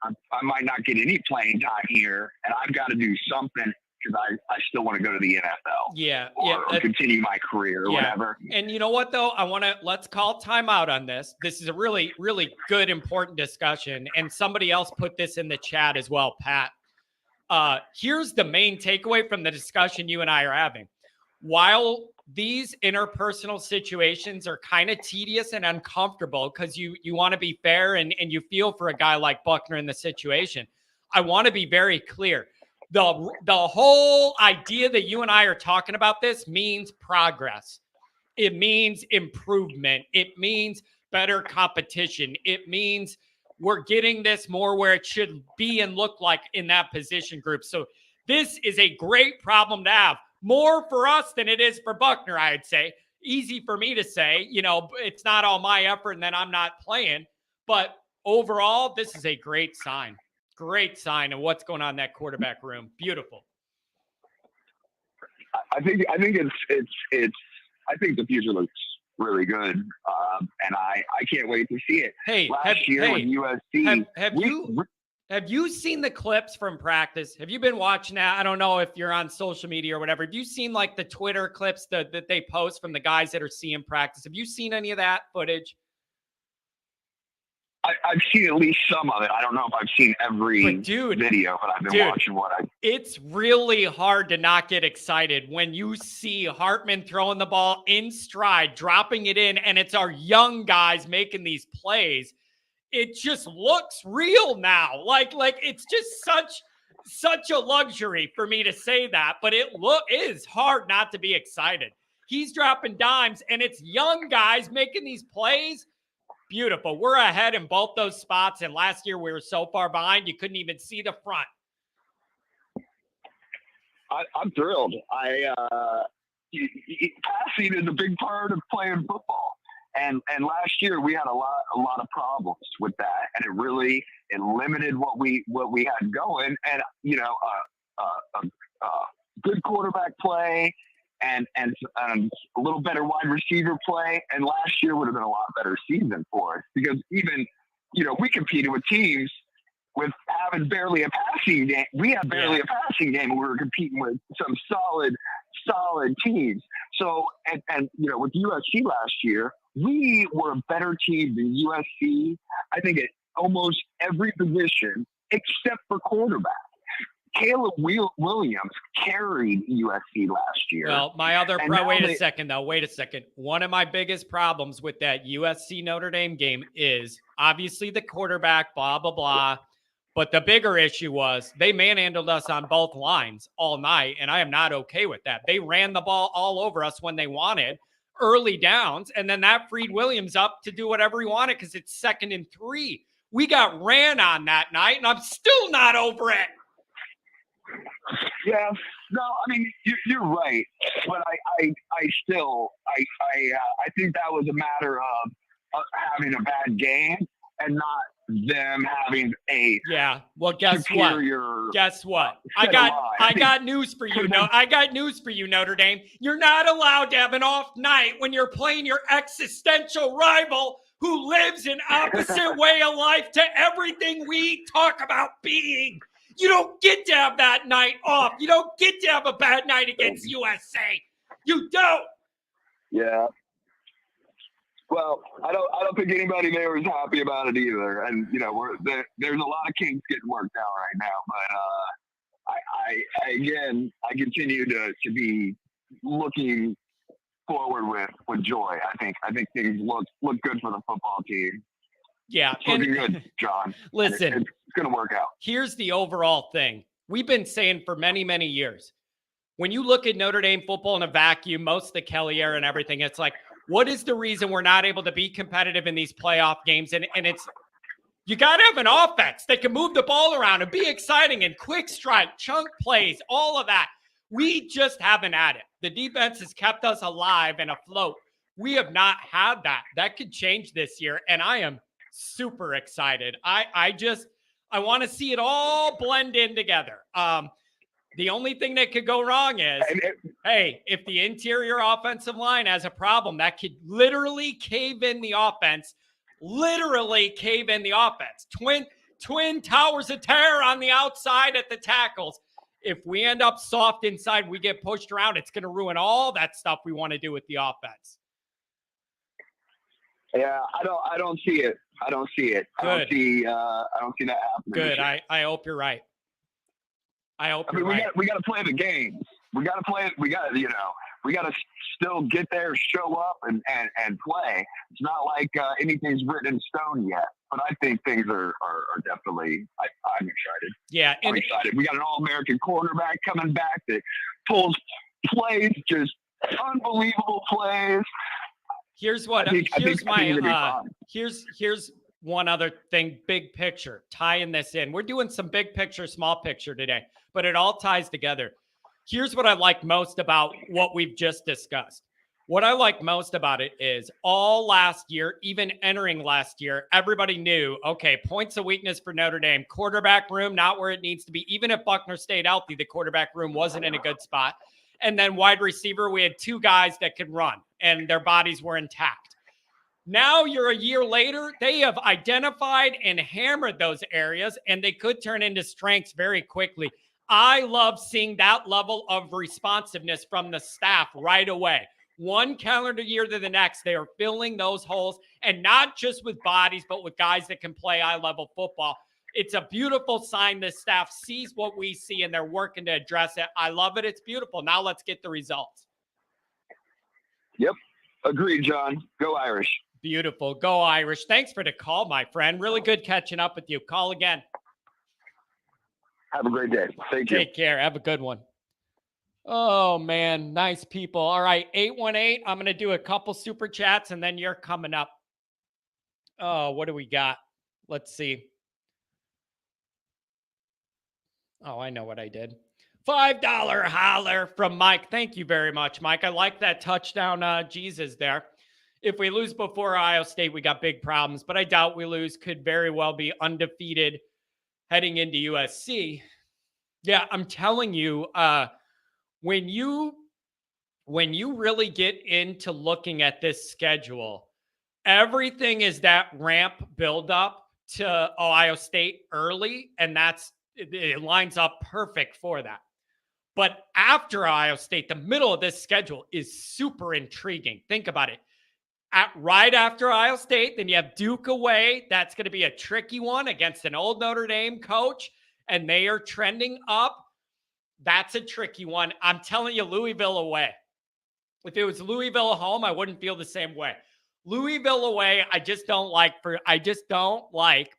[SPEAKER 3] I might not get any playing time here, and I've got to do something because I still want to go to the NFL.
[SPEAKER 1] Yeah.
[SPEAKER 3] Or continue my career or whatever.
[SPEAKER 1] And you know what, though? Let's call timeout on this. This is a really, really good, important discussion. And somebody else put this in the chat as well, Pat. Here's the main takeaway from the discussion you and I are having. While these interpersonal situations are kind of tedious and uncomfortable because you want to be fair and you feel for a guy like Buckner in the situation, I want to be very clear. The whole idea that you and I are talking about this means progress. It means improvement. It means better competition. It means we're getting this more where it should be and look like in that position group. So this is a great problem to have. More for us than it is for Buckner, I'd say. Easy for me to say, it's not all my effort and then I'm not playing. But overall, this is a great sign. Great sign of what's going on in that quarterback room. Beautiful.
[SPEAKER 3] I think it's I think the future looks really good, and I can't wait to see it.
[SPEAKER 1] Hey,
[SPEAKER 3] last year with USC,
[SPEAKER 1] have you seen the clips from practice? Have you been watching that? I don't know if you're on social media or whatever. Have you seen the Twitter clips that they post from the guys that are seeing practice? Have you seen any of that footage?
[SPEAKER 3] I've seen at least some of it. I don't know if I've seen every video, but I've been watching
[SPEAKER 1] It's really hard to not get excited when you see Hartman throwing the ball in stride, dropping it in, and it's our young guys making these plays. It just looks real now. Like it's just such a luxury for me to say that, but it is hard not to be excited. He's dropping dimes, and it's young guys making these plays. Beautiful. We're ahead in both those spots, and last year we were so far behind you couldn't even see the front.
[SPEAKER 3] I'm thrilled. Passing is a big part of playing football. And last year we had a lot of problems with that, and it limited what we had going. And good quarterback play and a little better wide receiver play. And last year would have been a lot better season for us, because even we competed with teams with having barely a passing game. We had barely a passing game, and we were competing with some solid teams. So and with USC last year, we were a better team than USC, I think, at almost every position except for quarterback. Caleb Williams carried USC last year.
[SPEAKER 1] Well, wait a second. One of my biggest problems with that USC Notre Dame game is obviously the quarterback, blah, blah, blah. But the bigger issue was they manhandled us on both lines all night, and I am not okay with that. They ran the ball all over us when they wanted, early downs, and then that freed Williams up to do whatever he wanted because it's 2nd and 3. We got ran on that night, and I'm still not over it.
[SPEAKER 3] Yeah, no, I mean you're right, but I think that was a matter of having a bad game and not them having a
[SPEAKER 1] guess what? I got news for you. I got news for you, Notre Dame. You're not allowed to have an off night when you're playing your existential rival who lives an opposite way of life to everything we talk about being. You don't get to have that night off. You don't get to have a bad night against USA. You don't.
[SPEAKER 3] Yeah. Well, I don't think anybody there is happy about it either. And there's a lot of kinks getting worked out right now. But I continue to be looking forward with joy. I think things look good for the football team.
[SPEAKER 1] Yeah,
[SPEAKER 3] it's looking good, John.
[SPEAKER 1] Listen,
[SPEAKER 3] it's going to work out.
[SPEAKER 1] Here's the overall thing. We've been saying for many, many years, when you look at Notre Dame football in a vacuum, most of the Kelly era and everything, it's like, what is the reason we're not able to be competitive in these playoff games? And it's, you got to have an offense that can move the ball around and be exciting and quick strike, chunk plays, all of that. We just haven't had it. The defense has kept us alive and afloat. We have not had that. That could change this year, and I am super excited. I want to see it all blend in together. The only thing that could go wrong is, if the interior offensive line has a problem, that could literally cave in the offense. Twin towers of terror on the outside at the tackles. If we end up soft inside, we get pushed around, it's going to ruin all that stuff we want to do with the offense.
[SPEAKER 3] Yeah, I don't see it. I don't see it.
[SPEAKER 1] Good.
[SPEAKER 3] I don't see that happening.
[SPEAKER 1] Good. I hope you're right.
[SPEAKER 3] We got to play the games. We got to play it. We got to still get there, show up, and play. It's not like anything's written in stone yet. But I think things are definitely. I'm excited.
[SPEAKER 1] Yeah,
[SPEAKER 3] I'm excited. We got an All-American quarterback coming back that pulls plays, just unbelievable plays.
[SPEAKER 1] Here's one other thing, big picture, tying this in. We're doing some big picture, small picture today, but it all ties together. Here's what I like most about what we've just discussed. What I like most about it is all last year, even entering last year, everybody knew, okay, points of weakness for Notre Dame. Quarterback room, not where it needs to be. Even if Buckner stayed healthy, the quarterback room wasn't in a good spot. And then wide receiver, we had 2 guys that could run, and their bodies were intact. Now you're a year later, they have identified and hammered those areas, and they could turn into strengths very quickly. I love seeing that level of responsiveness from the staff right away. One calendar year to the next, they are filling those holes, and not just with bodies, but with guys that can play high-level football. It's a beautiful sign the staff sees what we see, and they're working to address it. I love it. It's beautiful. Now let's get the results.
[SPEAKER 3] Yep. Agreed, John. Go Irish.
[SPEAKER 1] Beautiful. Go Irish. Thanks for the call, my friend. Really good catching up with you. Call again.
[SPEAKER 3] Have a great day. Thank you.
[SPEAKER 1] Take care. Have a good one. Oh man, nice people. All right, 818. I'm going to do a couple super chats and then you're coming up. Oh, what do we got? Let's see. Oh, I know what I did. $5 holler from Mike. Thank you very much, Mike. I like that touchdown, Jesus there. If we lose before Ohio State, we got big problems, but I doubt we lose. Could very well be undefeated heading into USC. Yeah, I'm telling you, when you really get into looking at this schedule, everything is that ramp buildup to Ohio State early, and it lines up perfect for that. But after Ohio State, the middle of this schedule is super intriguing. Think about it. Right after Ohio State, then you have Duke away. That's going to be a tricky one against an old Notre Dame coach, and they are trending up. That's a tricky one. I'm telling you, Louisville away. If it was Louisville at home, I wouldn't feel the same way. Louisville away, I just don't like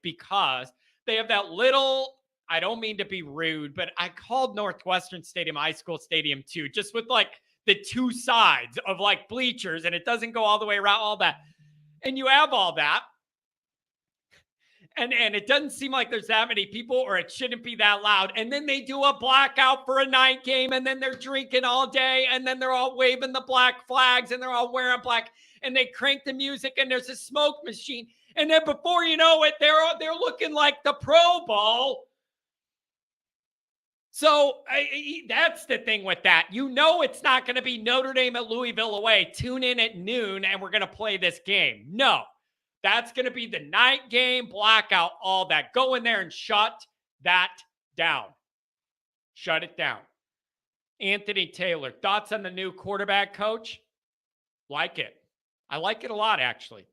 [SPEAKER 1] because they have that little, I don't mean to be rude, but I called Northwestern Stadium high school stadium too, just with like the two sides of like bleachers, and it doesn't go all the way around, all that. And you have all that. And it doesn't seem like there's that many people, or it shouldn't be that loud. And then they do a blackout for a night game, and then they're drinking all day, and then they're all waving the black flags, and they're all wearing black, and they crank the music, and there's a smoke machine. And then before you know it, they're looking like the Pro Bowl. So that's the thing with that. You know it's not going to be Notre Dame at Louisville away. Tune in at noon, and we're going to play this game. No. That's going to be the night game, blackout, all that. Go in there and shut that down. Shut it down. Anthony Taylor, thoughts on the new quarterback coach? Like it. I like it a lot, actually.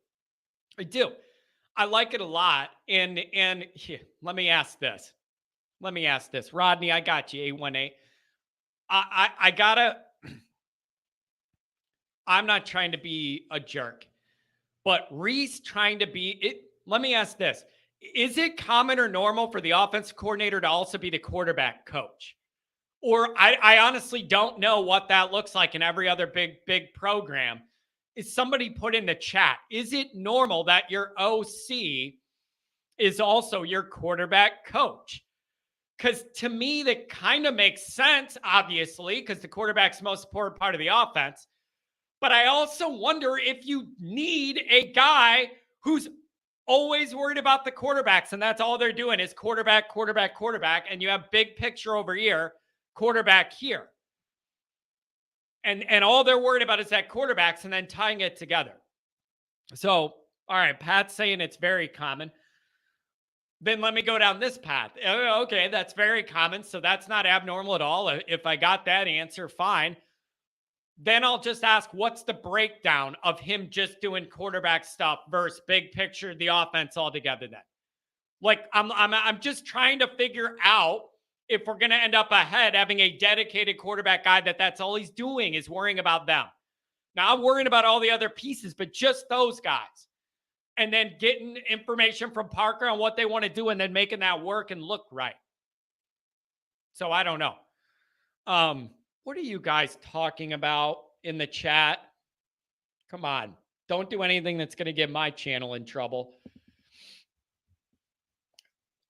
[SPEAKER 1] I do. I like it a lot. And here, let me ask this. Rodney, I got you, 818. I gotta, I'm not trying to be a jerk. But Reese trying to be it. Let me ask this. Is it common or normal for the offensive coordinator to also be the quarterback coach? Or I honestly don't know what that looks like in every other big program. Is somebody put in the chat? Is it normal that your OC is also your quarterback coach? Because to me, that kind of makes sense, obviously, because the quarterback's the most important part of the offense. But I also wonder if you need a guy who's always worried about the quarterbacks, and that's all they're doing is quarterback, and you have big picture over here, quarterback here. And all they're worried about is that quarterbacks and then tying it together. So, all right, Pat's saying it's very common. Then let me go down this path. Okay, that's very common, so that's not abnormal at all. If I got that answer, fine. Then I'll just ask, what's the breakdown of him just doing quarterback stuff versus big picture, the offense altogether then? Like, I'm just trying to figure out if we're going to end up ahead having a dedicated quarterback guy that's all he's doing is worrying about them. Now, I'm worrying about all the other pieces, but just those guys. And then getting information from Parker on what they want to do and then making that work and look right. So I don't know. What are you guys talking about in the chat? Come on. Don't do anything that's going to get my channel in trouble.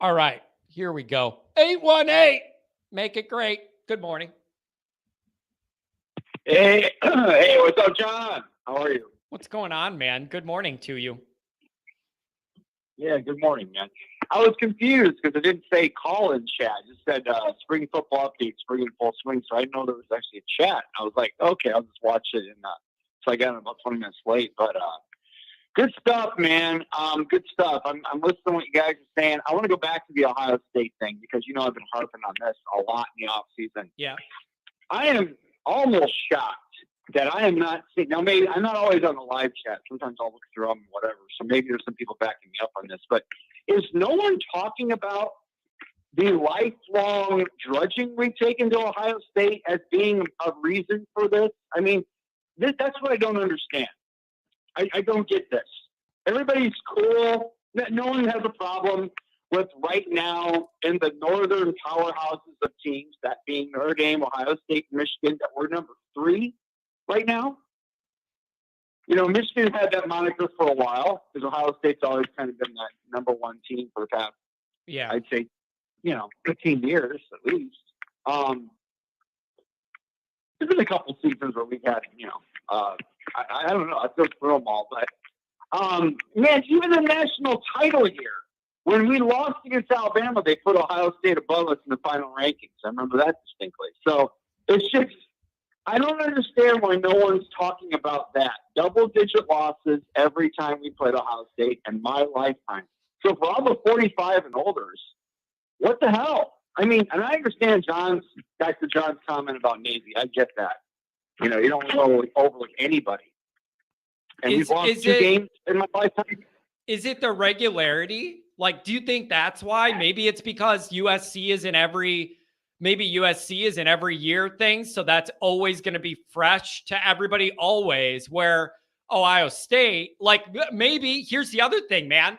[SPEAKER 1] All right. Here we go. 818. Make it great. Good morning.
[SPEAKER 4] Hey, hey, what's up, John? How are you?
[SPEAKER 1] What's going on, man? Good morning to you.
[SPEAKER 4] Yeah, good morning, man. I was confused because it didn't say call in chat. It just said spring football update, spring in full swing. So I didn't know there was actually a chat. I was like, okay, I'll just watch it. And so I got in about 20 minutes late. But good stuff, man. Good stuff. I'm listening to what you guys are saying. I want to go back to the Ohio State thing because, you know, I've been harping on this a lot in the offseason.
[SPEAKER 1] Yeah.
[SPEAKER 4] I am almost shocked that I am not seeing. Now, maybe I'm not always on the live chat. Sometimes I'll look through them and whatever. So maybe there's some people backing me up on this. But is no one talking about the lifelong drudging we take into Ohio State as being a reason for this? I mean, that's what I don't understand. I don't get this. Everybody's cool. No one has a problem with right now in the northern powerhouses of teams, that being Notre Dame, Ohio State, Michigan, that we're number 3 right now. Michigan had that moniker for a while because Ohio State's always kind of been that number 1 team for the past, I'd say, 15 years at least. There's been a couple seasons where we had, I don't know, I feel through them all, but man, even the national title year, when we lost against Alabama, they put Ohio State above us in the final rankings. I remember that distinctly. So it's just, I don't understand why no one's talking about that. Double-digit losses every time we played Ohio State in my lifetime. So for all the 45 and olders, what the hell? I mean, and I understand Dr. John's comment about Navy. I get that. You don't want to overlook anybody. And we've lost 2 games in my lifetime.
[SPEAKER 1] Is it the regularity? Like, do you think that's why? Maybe it's because USC is in every year thing. So that's always going to be fresh to everybody always, where Ohio State, like maybe here's the other thing, man.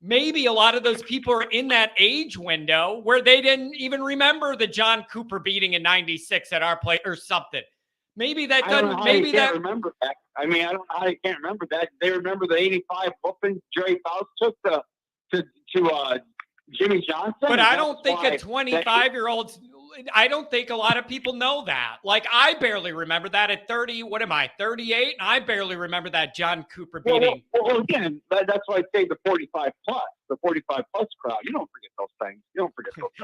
[SPEAKER 1] Maybe a lot of those people are in that age window where they didn't even remember the John Cooper beating in 96 at our place or something. Maybe that doesn't, maybe that.
[SPEAKER 4] Remember that. I mean, I don't know how you can't remember that. They remember the 85 whooping Jerry Faust took to Jimmy Johnson.
[SPEAKER 1] But I don't think a 25-year-old, I don't think a lot of people know that. Like, I barely remember that at 30. What am I, 38? And I barely remember that John Cooper beating.
[SPEAKER 4] Well, again, that's why I say the 45 plus crowd. You don't forget those things.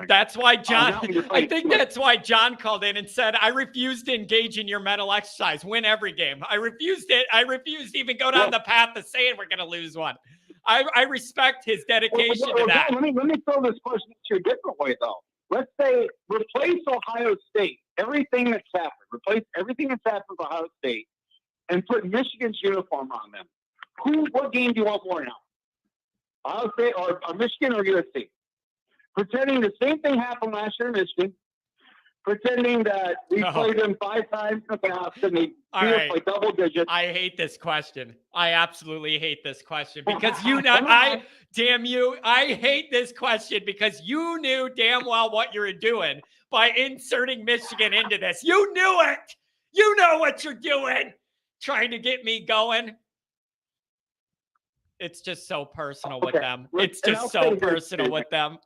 [SPEAKER 1] That's why I think that's why John called in and said, I refuse to engage in your mental exercise. Win every game. I refused it. I refused to even go down the path of saying we're going to lose one. I respect his dedication to that.
[SPEAKER 4] Let me throw this question to a different way, though. Let's say replace Ohio State, everything that's happened, replace everything that's happened with Ohio State, and put Michigan's uniform on them. What game do you want more now? Ohio State or Michigan or USC? Pretending the same thing happened last year in Michigan, pretending that we played them 5 times in the past and they beat us by double digits.
[SPEAKER 1] I hate this question. I absolutely hate this question because damn you, I hate this question because you knew damn well what you were doing by inserting Michigan into this. You knew it. You know what you're doing, trying to get me going. It's just so personal with them. It's just so personal with them.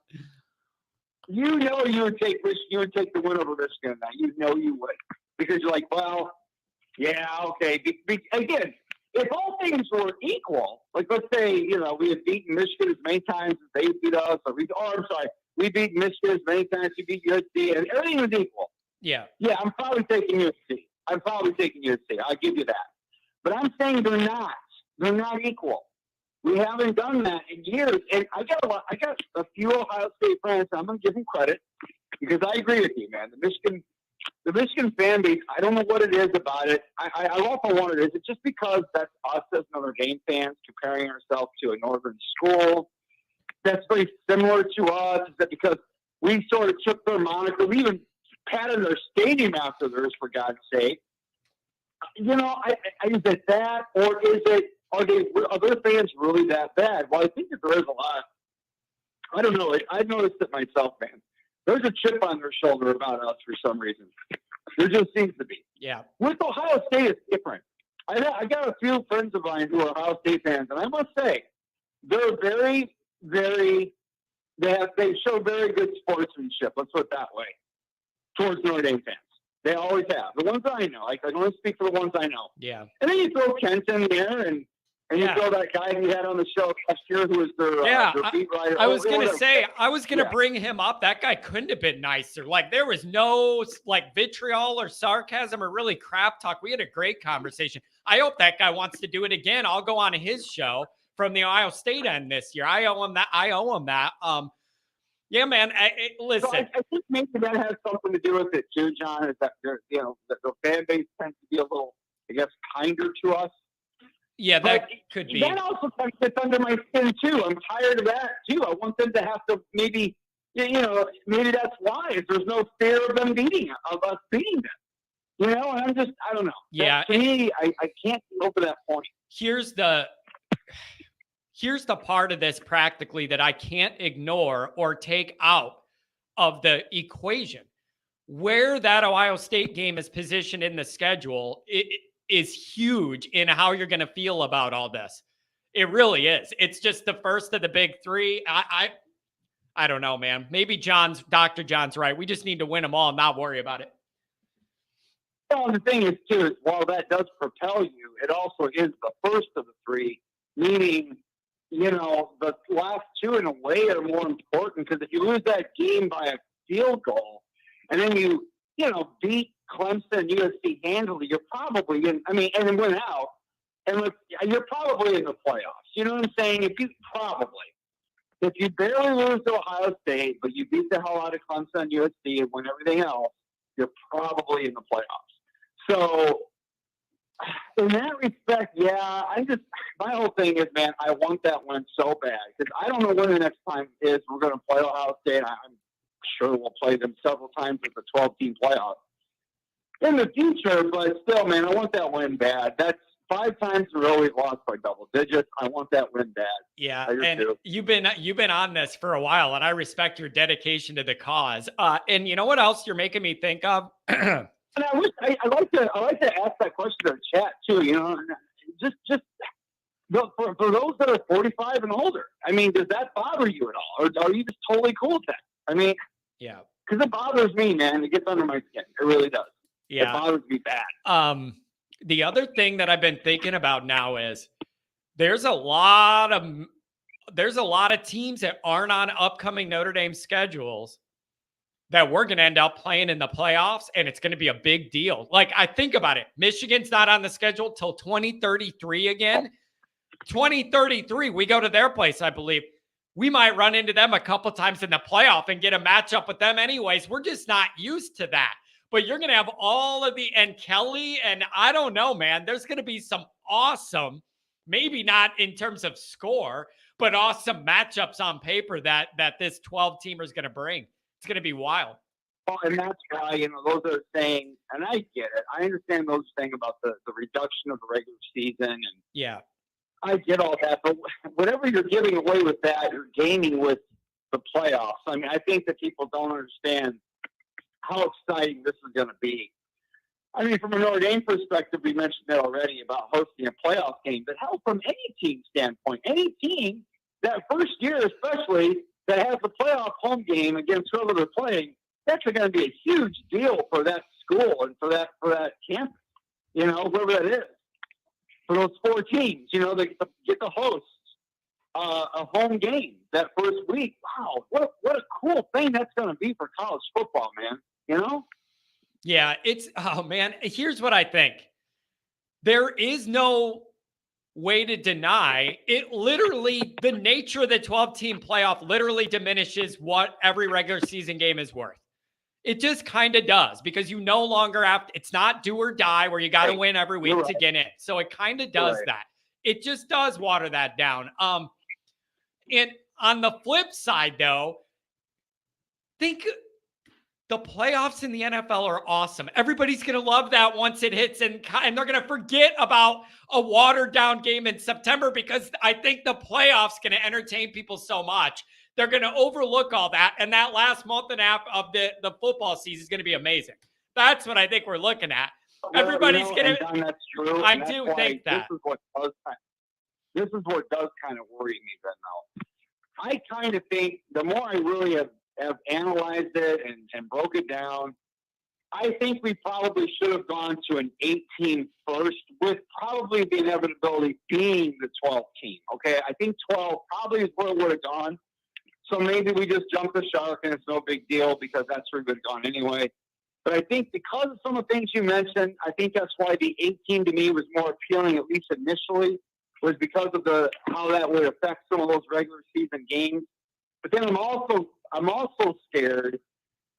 [SPEAKER 4] You know you would take the win over Michigan. Now you know you would because you're like, well, yeah, okay. Again, if all things were equal, like let's say we had beaten Michigan as many times as they beat us, we beat Michigan as many times as we beat USC, and everything was equal.
[SPEAKER 1] Yeah,
[SPEAKER 4] I'm probably taking USC. I'll give you that. But I'm saying they're not. They're not equal. We haven't done that in years, and I got a few Ohio State fans. I'm gonna give them credit because I agree with you, man. The Michigan fan base. I don't know what it is about it. I also wonder, is it just because that's us as Notre Dame fans comparing ourselves to a northern school that's very similar to us? Is that because we sort of took their moniker, we even patterned their stadium after theirs, for God's sake? Is it that, or is it? Are their fans really that bad? Well, I think that there is a lot. I don't know. I've noticed it myself, man. There's a chip on their shoulder about us for some reason. There just seems to be.
[SPEAKER 1] Yeah.
[SPEAKER 4] With Ohio State, it's different. I got a few friends of mine who are Ohio State fans, and I must say, they're very, very. They show very good sportsmanship. Let's put it that way towards Notre Dame fans. They always have. The ones that I know. I can only speak for the ones I know.
[SPEAKER 1] Yeah.
[SPEAKER 4] And then you throw Kent in there, and you throw that guy we had on the show last year who was their beat writer.
[SPEAKER 1] I was going to bring him up. That guy couldn't have been nicer. Like, there was no, vitriol or sarcasm or really crap talk. We had a great conversation. I hope that guy wants to do it again. I'll go on his show from the Ohio State end this year. I owe him that. Yeah, man. Listen.
[SPEAKER 4] So I think maybe that has something to do with it too, John, is that that the fan base tends to be a little, I guess, kinder to us.
[SPEAKER 1] Yeah, that could be.
[SPEAKER 4] That also kind of sits under my skin too. I'm tired of that too. I want them to have to maybe that's why. Is there's no fear of us beating them. And I don't know.
[SPEAKER 1] Yeah.
[SPEAKER 4] To me, I can't get over that point.
[SPEAKER 1] Here's here's the part of this practically that I can't ignore or take out of the equation. Where that Ohio State game is positioned in the schedule is huge in how you're going to feel about all this. It really is. It's just the first of the big three. I don't know, man. Maybe Dr. John's right. We just need to win them all and not worry about it.
[SPEAKER 4] Well, the thing is, too, is while that does propel you, it also is the first of the three, meaning, the last two in a way are more important, because if you lose that game by a field goal and then you beat Clemson, USC handily, you're probably in, and then win out, and you're probably in the playoffs. You know what I'm saying? If you barely lose to Ohio State, but you beat the hell out of Clemson, USC, and win everything else, you're probably in the playoffs. So, in that respect, yeah, my whole thing is, man, I want that win so bad, because I don't know when the next time is we're going to play Ohio State. I'm sure we'll play them several times with the 12-team playoff in the future, but still, man, I want that win bad. That's 5 times in a row we've lost by double digits. I want that win bad.
[SPEAKER 1] Yeah, and you've been on this for a while, and I respect your dedication to the cause. And you know what else you're making me think of?
[SPEAKER 4] And I like to ask that question in the chat too. Just for those that are 45 and older. Does that bother you at all, or are you just totally cool with that?
[SPEAKER 1] Yeah,
[SPEAKER 4] because it bothers me, man. It gets under my skin. It really does.
[SPEAKER 1] Yeah,
[SPEAKER 4] it bothers me bad.
[SPEAKER 1] The other thing that I've been thinking about now is there's a lot of teams that aren't on upcoming Notre Dame schedules that we're going to end up playing in the playoffs, and it's going to be a big deal. Like, I think about it. Michigan's not on the schedule till 2033 again. 2033, we go to their place, I believe. We might run into them a couple times in the playoff and get a matchup with them anyways. We're just not used to that. But you're going to have and Kelly, and I don't know, man. There's going to be some awesome, maybe not in terms of score, but awesome matchups on paper that this 12-teamer is going to bring. It's going to be wild.
[SPEAKER 4] Well, and that's why, those are saying, and I get it. I understand those saying about the reduction of the regular season. And
[SPEAKER 1] yeah,
[SPEAKER 4] I get all that. But whatever you're giving away with that, you're gaining with the playoffs. I think that people don't understand how exciting this is going to be. From a Notre Dame perspective, we mentioned it already about hosting a playoff game. But hell, from any team standpoint, any team that first year especially that has the playoff home game against whoever they're playing, that's going to be a huge deal for that school and for that campus, whoever that is. For those 4 teams, they get to host a home game that first week. Wow, what a cool thing that's going to be for college football, man.
[SPEAKER 1] Yeah, man, here's what I think. There is no way to deny it. Literally, the nature of the 12-team playoff literally diminishes what every regular season game is worth. It just kind of does, because you no longer have, it's not do or die where you got to win every week to get in. So it kind of does that. It just does water that down. And on the flip side, though, think the playoffs in the NFL are awesome. Everybody's going to love that once it hits, and they're going to forget about a watered-down game in September, because I think the playoffs going to entertain people so much. They're going to overlook all that, and that last month and a half of the football season is going to be amazing. That's what I think we're looking at. Everybody's going to –
[SPEAKER 4] that's true.
[SPEAKER 1] I do think that.
[SPEAKER 4] This is what does kind of worry me, Ben, though. I kind of think the more I really have analyzed it and broke it down, I think we probably should have gone to an 8-team first, with probably the inevitability being the 12th team. Okay, I think 12 probably is where it would have gone. So maybe we just jumped the shark and it's no big deal, because that's where it would have gone anyway. But I think because of some of the things you mentioned, I think that's why the 8-team to me was more appealing, at least initially, was because of how that would affect some of those regular season games. But then I'm also scared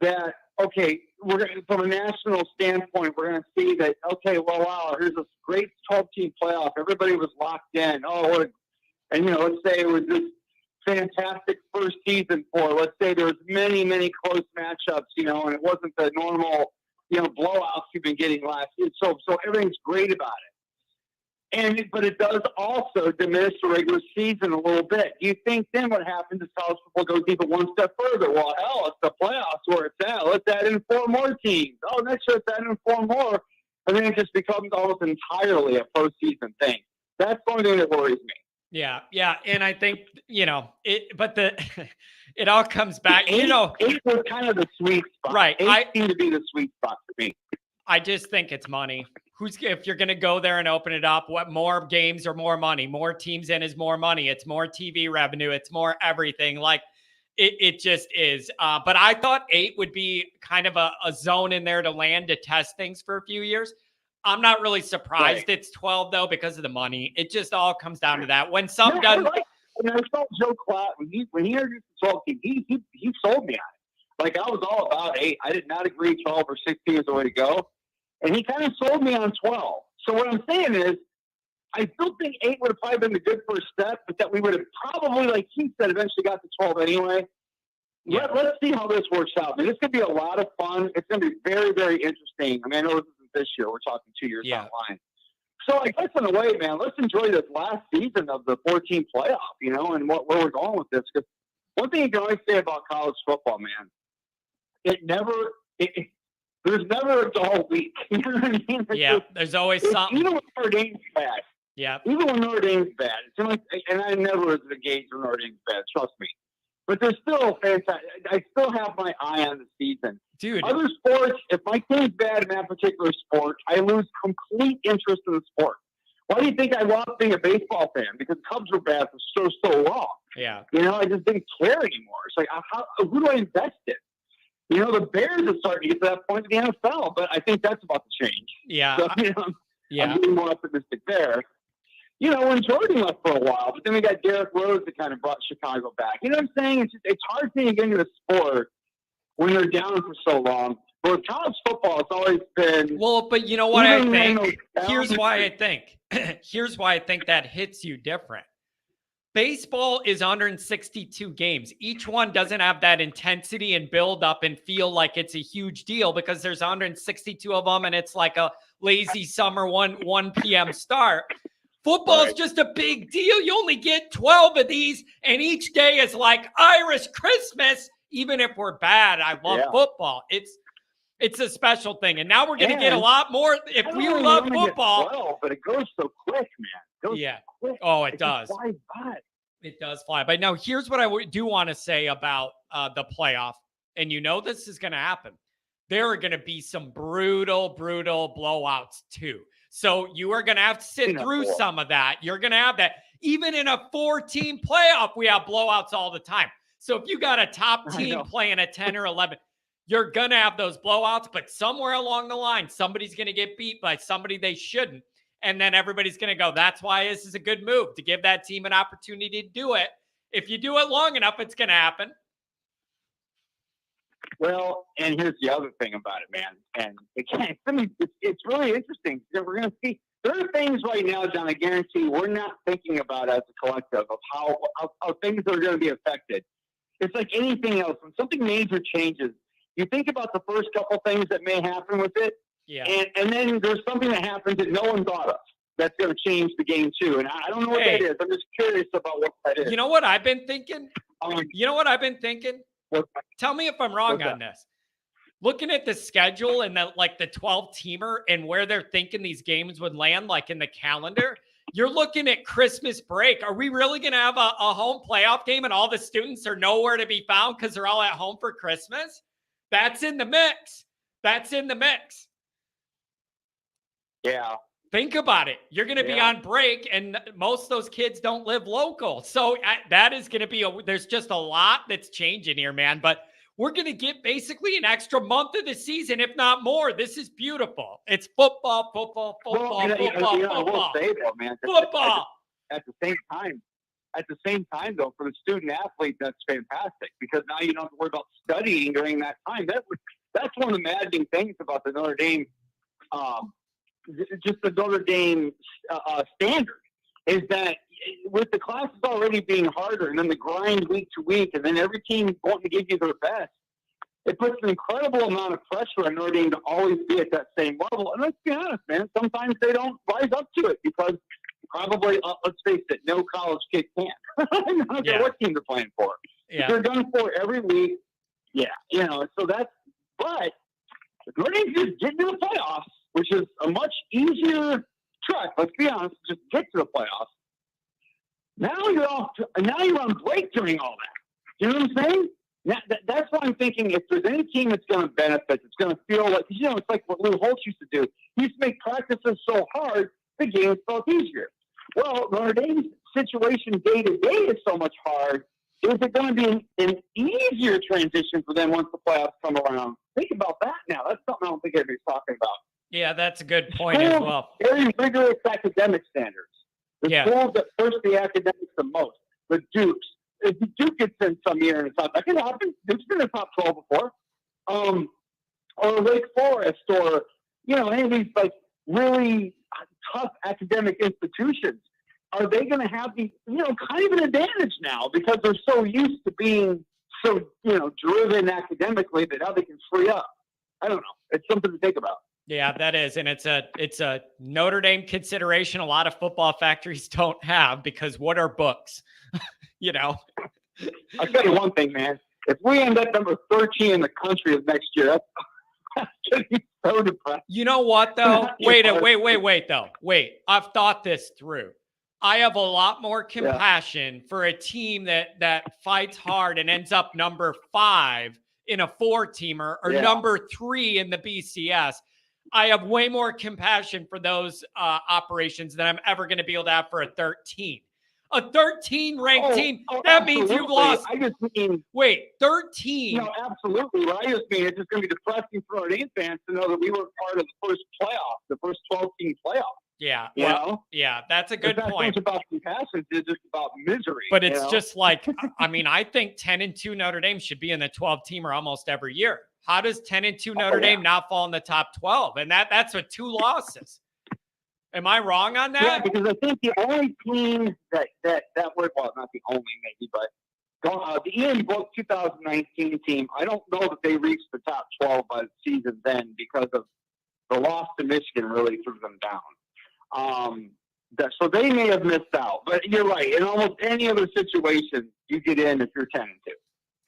[SPEAKER 4] that, okay, from a national standpoint, we're going to see that, okay, well, wow, here's this great 12-team playoff. Everybody was locked in. Let's say it was this fantastic first season let's say there was many, many close matchups, and it wasn't the normal, blowouts you've been getting last year. So everything's great about But it does also diminish the regular season a little bit. Do you think then what happens is college football goes even one step further? Well, hell, it's the playoffs where it's at. Let's add in 4 more teams. Oh, next year let's add in 4 more. And then it just becomes almost entirely a postseason thing. That's the only thing that worries me.
[SPEAKER 1] Yeah. And I think, but it all comes back,
[SPEAKER 4] 8 was kind of the sweet spot.
[SPEAKER 1] Right.
[SPEAKER 4] 8 seemed to be the sweet spot for me.
[SPEAKER 1] I just think it's money. If you're going to go there and open it up, what more games are more money? More teams in is more money. It's more TV revenue. It's more everything. Like it just is. But I thought 8 would be kind of a zone in there to land to test things for a few years. I'm not really surprised it's 12 though, because of the money. It just all comes down to that. When some done,
[SPEAKER 4] I saw Joe Klatt when he introduced the 12 team, he sold me on it. Like I was all about 8. I did not agree 12 or 16 was the way to go. And he kind of sold me on 12. So what I'm saying is, I still think 8 would have probably been the good first step, but that we would have probably, like he said, eventually got to 12 anyway. Yeah. Let's see how this works out. I mean, this could be a lot of fun. It's going to be very, very interesting. I mean, I know this isn't this year. We're talking 2 years down the line. So I guess in a way, man, let's enjoy this last season of the 14 playoff, and where we're going with this. Because one thing you can always say about college football, man, there's never a dull week. You know what I mean?
[SPEAKER 1] There's always something.
[SPEAKER 4] Even when Notre Dame's bad.
[SPEAKER 1] Yeah.
[SPEAKER 4] Even when Notre Dame's bad. It's like, and I never was engaged when Notre Dame's bad, trust me. But there's still fantastic. I still have my eye on the season.
[SPEAKER 1] Dude.
[SPEAKER 4] Other sports, if my team's bad in that particular sport, I lose complete interest in the sport. Why do you think I loved being a baseball fan? Because Cubs were bad for so long.
[SPEAKER 1] Yeah.
[SPEAKER 4] I just didn't care anymore. It's like, who do I invest in? The Bears are starting to get to that point in the NFL, but I think that's about to change.
[SPEAKER 1] Yeah.
[SPEAKER 4] So, I'm getting more optimistic there. When Jordan left for a while, but then we got Derrick Rose that kind of brought Chicago back. You know what I'm saying? It's hard to get into the sport when they're down for so long. But with college football, it's always been.
[SPEAKER 1] Well, but you know what I think? Here's why I think that hits you different. Baseball is 162 games. Each one doesn't have that intensity and build up and feel like it's a huge deal because there's 162 of them and it's like a lazy summer 1 p.m. start. Football is just a big deal. You only get 12 of these and each day is like Irish Christmas. Even if we're bad, I love football. It's a special thing. And now we're going to get a lot more. If we love football.
[SPEAKER 4] 12, but it goes so quick, man. Quick.
[SPEAKER 1] Oh, it does.
[SPEAKER 4] Flies by.
[SPEAKER 1] It does fly. But now here's what I do want to say about the playoff. And this is going to happen. There are going to be some brutal blowouts too. So you are going to have to sit through some of that. You're going to have that. Even in a 4-team playoff, we have blowouts all the time. So if you got a top team playing a 10 or 11, you're going to have those blowouts. But somewhere along the line, somebody's going to get beat by somebody they shouldn't. And then everybody's going to go, that's why this is a good move, to give that team an opportunity to do it. If you do it long enough, it's going to happen.
[SPEAKER 4] Well, and here's the other thing about it, man. And again, it's really interesting. We're going to see. There are things right now, John, I guarantee we're not thinking about as a collective of how things are going to be affected. It's like anything else. When something major changes, you think about the first couple things that may happen with it.
[SPEAKER 1] Yeah.
[SPEAKER 4] And then there's something that happens that no one thought of that's going to change the game too. And I don't know what that is. I'm just curious about what that is.
[SPEAKER 1] You know what I've been thinking?
[SPEAKER 4] What?
[SPEAKER 1] Tell me if I'm wrong on this. Looking at the schedule and the 12-teamer and where they're thinking these games would land, like in the calendar, you're looking at Christmas break. Are we really going to have a home playoff game and all the students are nowhere to be found because they're all at home for Christmas? That's in the mix.
[SPEAKER 4] Yeah.
[SPEAKER 1] Think about it. You're going to be on break, and most of those kids don't live local. So that is going to be there's just a lot that's changing here, man. But we're going to get basically an extra month of the season, if not more. This is beautiful. It's football.
[SPEAKER 4] Well, I will say though, man,
[SPEAKER 1] football.
[SPEAKER 4] At the same time, though, for the student athlete, that's fantastic because now you don't have to worry about studying during that time. That's one of the maddening things about the Notre Dame. Just the Notre Dame standard is that with the classes already being harder and then the grind week to week and then every team wanting to give you their best, it puts an incredible amount of pressure on Notre Dame to always be at that same level. And let's be honest, man, sometimes they don't rise up to it because probably, let's face it, no college kid can. I don't care what team they're playing for.
[SPEAKER 1] Yeah.
[SPEAKER 4] They're done for every week. Yeah, so that's, but if Notre Dame's just get to the playoffs, which is a much easier trek, let's be honest, just get to the playoffs. Now you're on break during all that. You know what I'm saying? That's why I'm thinking if there's any team that's going to benefit, it's going to feel like, it's like what Lou Holtz used to do. He used to make practices so hard, the games felt easier. Well, Notre Dame's situation day to day is so much hard. Is it going to be an easier transition for them once the playoffs come around? Think about that now. That's something I don't think anybody's talking about.
[SPEAKER 1] Yeah, that's a good point as well.
[SPEAKER 4] Very rigorous academic standards. The schools that push the academics the most, the Dukes. If Duke gets in some year in the top, that can happen. Duke's been in the top 12 before. Or Wake Forest, or any of these like really tough academic institutions. Are they going to have the kind of an advantage now because they're so used to being so driven academically that now they can free up? I don't know. It's something to think about.
[SPEAKER 1] Yeah, that is. And it's a Notre Dame consideration a lot of football factories don't have, because what are books? I'll
[SPEAKER 4] tell you one thing, man. If we end up number 13 in the country of next year, that's going to be so depressing.
[SPEAKER 1] You know what, though? Wait, though. Wait, I've thought this through. I have a lot more compassion for a team that fights hard and ends up number 5 in a 4-teamer or number 3 in the BCS. I have way more compassion for those operations than I'm ever going to be able to have for a 13. A 13-ranked team, that means you've lost.
[SPEAKER 4] I just mean,
[SPEAKER 1] 13.
[SPEAKER 4] No, absolutely. What I just mean, it's just going to be depressing for Notre Dame fans to know that we were part of the first playoff, the first 12-team playoff.
[SPEAKER 1] Yeah,
[SPEAKER 4] yeah,
[SPEAKER 1] that's a good point.
[SPEAKER 4] It's about compassion. It's just about misery.
[SPEAKER 1] But it's just like, I think 10-2 Notre Dame should be in the 12-teamer almost every year. How does 10-2 Notre Dame not fall in the top 12? And that's with 2 losses. Am I wrong on that?
[SPEAKER 4] Yeah, because I think the only team that would, well, not the only maybe, but the Ian Book 2019 team, I don't know that they reached the top 12 by the season then, because of the loss to Michigan really threw them down. So they may have missed out, but you're right. In almost any other situation, you get in if you're 10-2.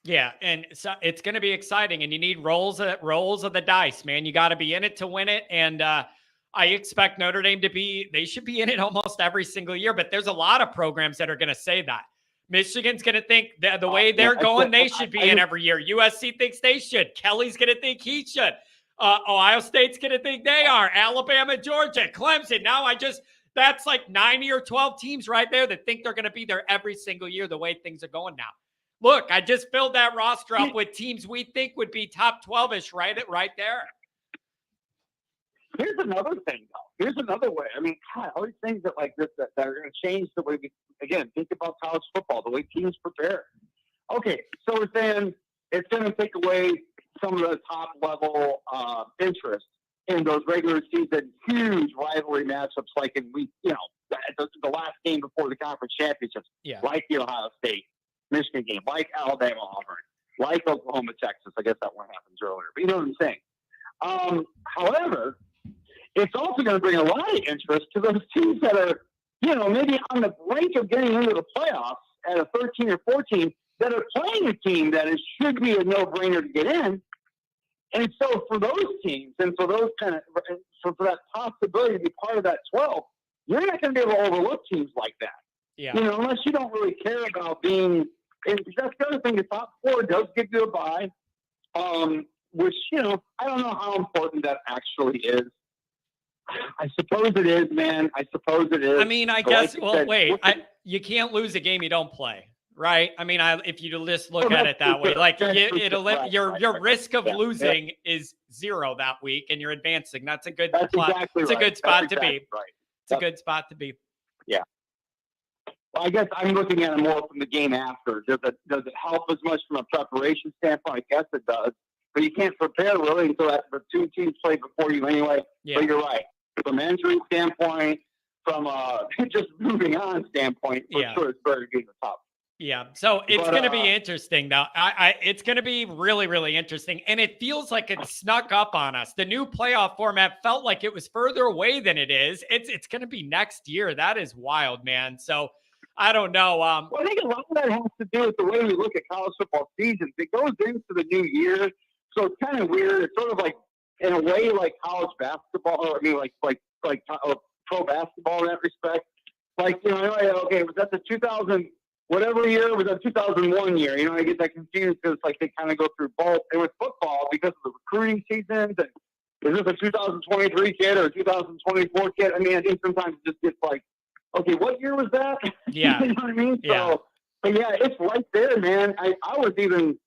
[SPEAKER 1] Yeah, and so it's going to be exciting, and you need rolls of the dice, man. You got to be in it to win it, and I expect Notre Dame they should be in it almost every single year, but there's a lot of programs that are going to say that. Michigan's going to think that the way they're going, they should be in every year. USC thinks they should. Kelly's going to think he should. Ohio State's going to think they are. Alabama, Georgia, Clemson. Now that's like 90 or 12 teams right there that think they're going to be there every single year the way things are going now. Look, I just filled that roster up with teams we think would be top 12-ish right there.
[SPEAKER 4] Here's another thing, though. Here's another way. I mean, God, all these things that like this that are going to change the way we, again, think about college football, the way teams prepare. Okay, so we're saying it's going to take away some of the top-level interest in those regular season huge rivalry matchups, like in week, the last game before the conference championships, like the Ohio State Michigan game, like Alabama Auburn, like Oklahoma Texas. I guess that one happens earlier, but you know what I'm saying. However, it's also going to bring a lot of interest to those teams that are, maybe on the brink of getting into the playoffs at a 13 or 14, that are playing a team that should be a no-brainer to get in. And so for those teams and for those for that possibility to be part of that 12, you're not going to be able to overlook teams like that.
[SPEAKER 1] Yeah.
[SPEAKER 4] Unless you don't really care about being, and that's the other thing, the top 4 does give you a bye, which, I don't know how important that actually is. I suppose it is, man. I suppose it is.
[SPEAKER 1] I mean, I guess, you can't lose a game you don't play, right? I mean, if you just look at it that way, like your risk of losing is 0 that week, and you're advancing. That's a good spot.
[SPEAKER 4] Exactly
[SPEAKER 1] it's
[SPEAKER 4] right.
[SPEAKER 1] a good spot to be.
[SPEAKER 4] Right.
[SPEAKER 1] It's a good spot to be.
[SPEAKER 4] Yeah. Well, I guess I'm looking at it more from the game after. Does it help as much from a preparation standpoint? I guess it does. But you can't prepare really until the 2 teams play before you anyway. Yeah. But you're right. From an injury standpoint, from just moving on standpoint, for sure it's better to be in the top
[SPEAKER 1] Yeah. So it's
[SPEAKER 4] But,
[SPEAKER 1] going to be interesting though. It's going to be really, really interesting. And it feels like it snuck up on us. The new playoff format felt like it was further away than it is. It's going to be next year. That is wild, man. So I don't know.
[SPEAKER 4] well, I think a lot of that has to do with the way we look at college football seasons. It goes into the new year, so it's kind of weird. It's sort of like, in a way, like college basketball, or I mean, like pro basketball in that respect. Like, okay, was that the 2000 whatever year? Was that 2001 year? I get that confused because like they kind of go through both. And with football, because of the recruiting seasons, and is this a 2023 kid or a 2024 kid? I mean, I think sometimes it just gets like, okay, what year was that?
[SPEAKER 1] Yeah.
[SPEAKER 4] You know what I mean?
[SPEAKER 1] Yeah.
[SPEAKER 4] So, but yeah, it's right there, man. I was even,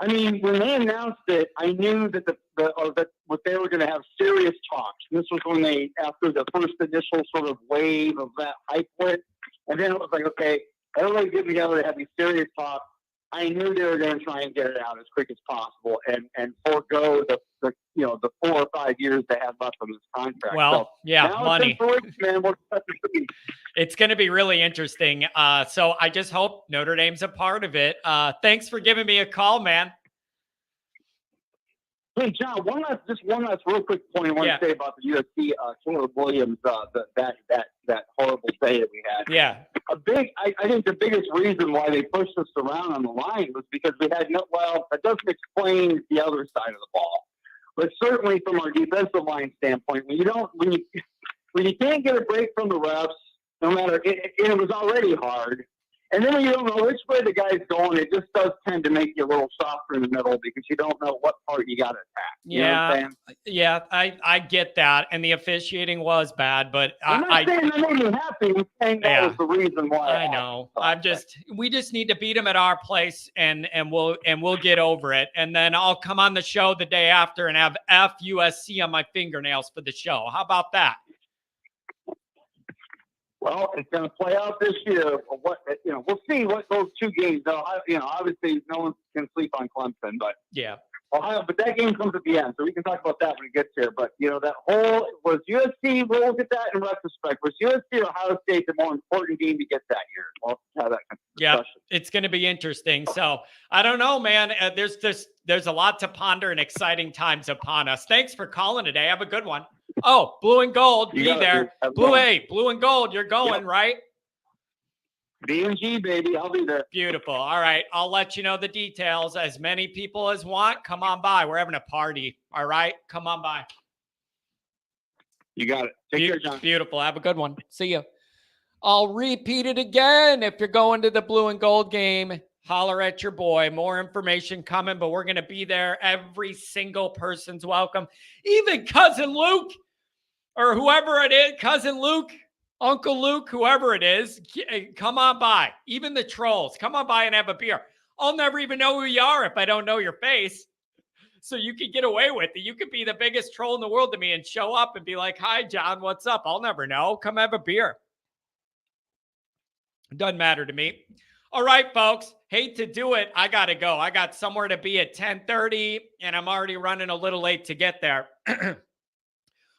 [SPEAKER 4] I mean, when they announced it, I knew that that what they were going to have serious talks. And this was when they, after the first initial sort of wave of that hype went, and then it was like, okay, everybody get together to have these serious talks. I knew they were going to try and get it out as quick as possible and forego the 4 or 5 years they have left on this contract.
[SPEAKER 1] Well,
[SPEAKER 4] so
[SPEAKER 1] yeah,
[SPEAKER 4] now
[SPEAKER 1] money.
[SPEAKER 4] Man,
[SPEAKER 1] It's going to be really interesting. So I just hope Notre Dame's a part of it. Thanks for giving me a call, man.
[SPEAKER 4] Hey, John, one last real quick point I want to say about the UFC, Caleb Williams, that horrible day that we had.
[SPEAKER 1] Yeah.
[SPEAKER 4] I think the biggest reason why they pushed us around on the line was because we had that doesn't explain the other side of the ball. But certainly from our defensive line standpoint, when you can't get a break from the refs, no matter, it was already hard. And then when you don't know which way the guy's going, it just does tend to make you a little softer in the middle because you don't know what part you got to attack. You know what I'm saying?
[SPEAKER 1] Yeah, I get that. And the officiating was bad, but
[SPEAKER 4] I'm not saying that made me happy. I'm saying that was the reason why.
[SPEAKER 1] I know. We just need to beat them at our place and we'll get over it. And then I'll come on the show the day after and have FUSC on my fingernails for the show. How about that?
[SPEAKER 4] Well, it's going to play out this year. We'll see what those two games. Obviously, no one can sleep on Clemson, but
[SPEAKER 1] yeah,
[SPEAKER 4] Ohio. But that game comes at the end, so we can talk about that when it gets here. But that whole was USC. We'll look at that in retrospect. Was USC Ohio State the more important game to get that year? We'll have that kind of discussion.
[SPEAKER 1] It's going to be interesting. So I don't know, man. There's a lot to ponder and exciting times upon us. Thanks for calling today. Have a good one. Oh, blue and gold, be there. Blue and gold, you're going, right?
[SPEAKER 4] B&G, baby, I'll be there.
[SPEAKER 1] Beautiful. All right, I'll let you know the details. As many people as want, come on by. We're having a party, all right? Come on by.
[SPEAKER 4] You got it. Take care, John.
[SPEAKER 1] Beautiful. Have a good one. See you. I'll repeat it again. If you're going to the blue and gold game, holler at your boy. More information coming, but we're going to be there. Every single person's welcome. Even Cousin Luke or whoever it is, Cousin Luke, Uncle Luke, whoever it is, come on by. Even the trolls, come on by and have a beer. I'll never even know who you are if I don't know your face. So you could get away with it. You could be the biggest troll in the world to me and show up and be like, hi, John, what's up? I'll never know. Come have a beer. It doesn't matter to me. All right, folks. Hate to do it. I got to go. I got somewhere to be at 10:30, and I'm already running a little late to get there.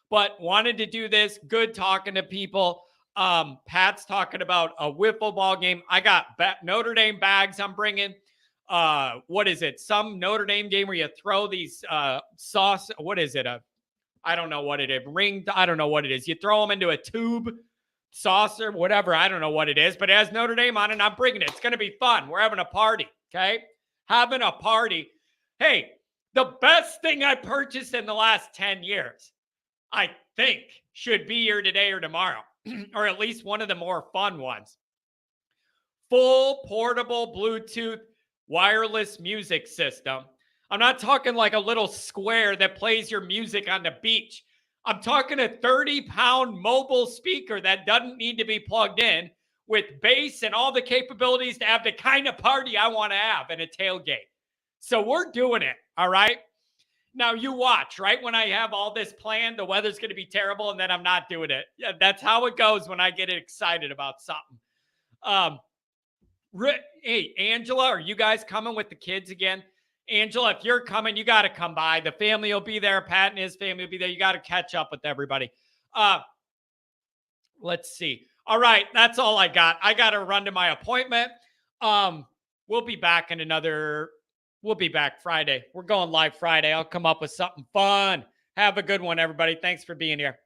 [SPEAKER 1] But wanted to do this. Good talking to people. Pat's talking about a wiffle ball game. I got Notre Dame bags I'm bringing. What is it? Some Notre Dame game where you throw these sauce. What is it? I don't know what it is. I don't know what it is. You throw them into a tube, saucer, whatever. I don't know what it is, but it has Notre Dame on it, and I'm bringing it. It's going to be fun. We're having a party, okay? Having a party. Hey, the best thing I purchased in the last 10 years, I think, should be here today or tomorrow, or at least one of the more fun ones. Full portable Bluetooth wireless music system. I'm not talking like a little square that plays your music on the beach. I'm talking a 30-pound mobile speaker that doesn't need to be plugged in with bass and all the capabilities to have the kind of party I want to have in a tailgate. So we're doing it, all right? Now you watch, right? When I have all this planned, the weather's going to be terrible and then I'm not doing it. Yeah, that's how it goes when I get excited about something. Hey, Angela, are you guys coming with the kids again? Angela, if you're coming, you got to come by. The family will be there. Pat and his family will be there. You got to catch up with everybody. Let's see. All right, that's all I got. I got to run to my appointment. We'll be back we'll be back Friday. We're going live Friday. I'll come up with something fun. Have a good one, everybody. Thanks for being here.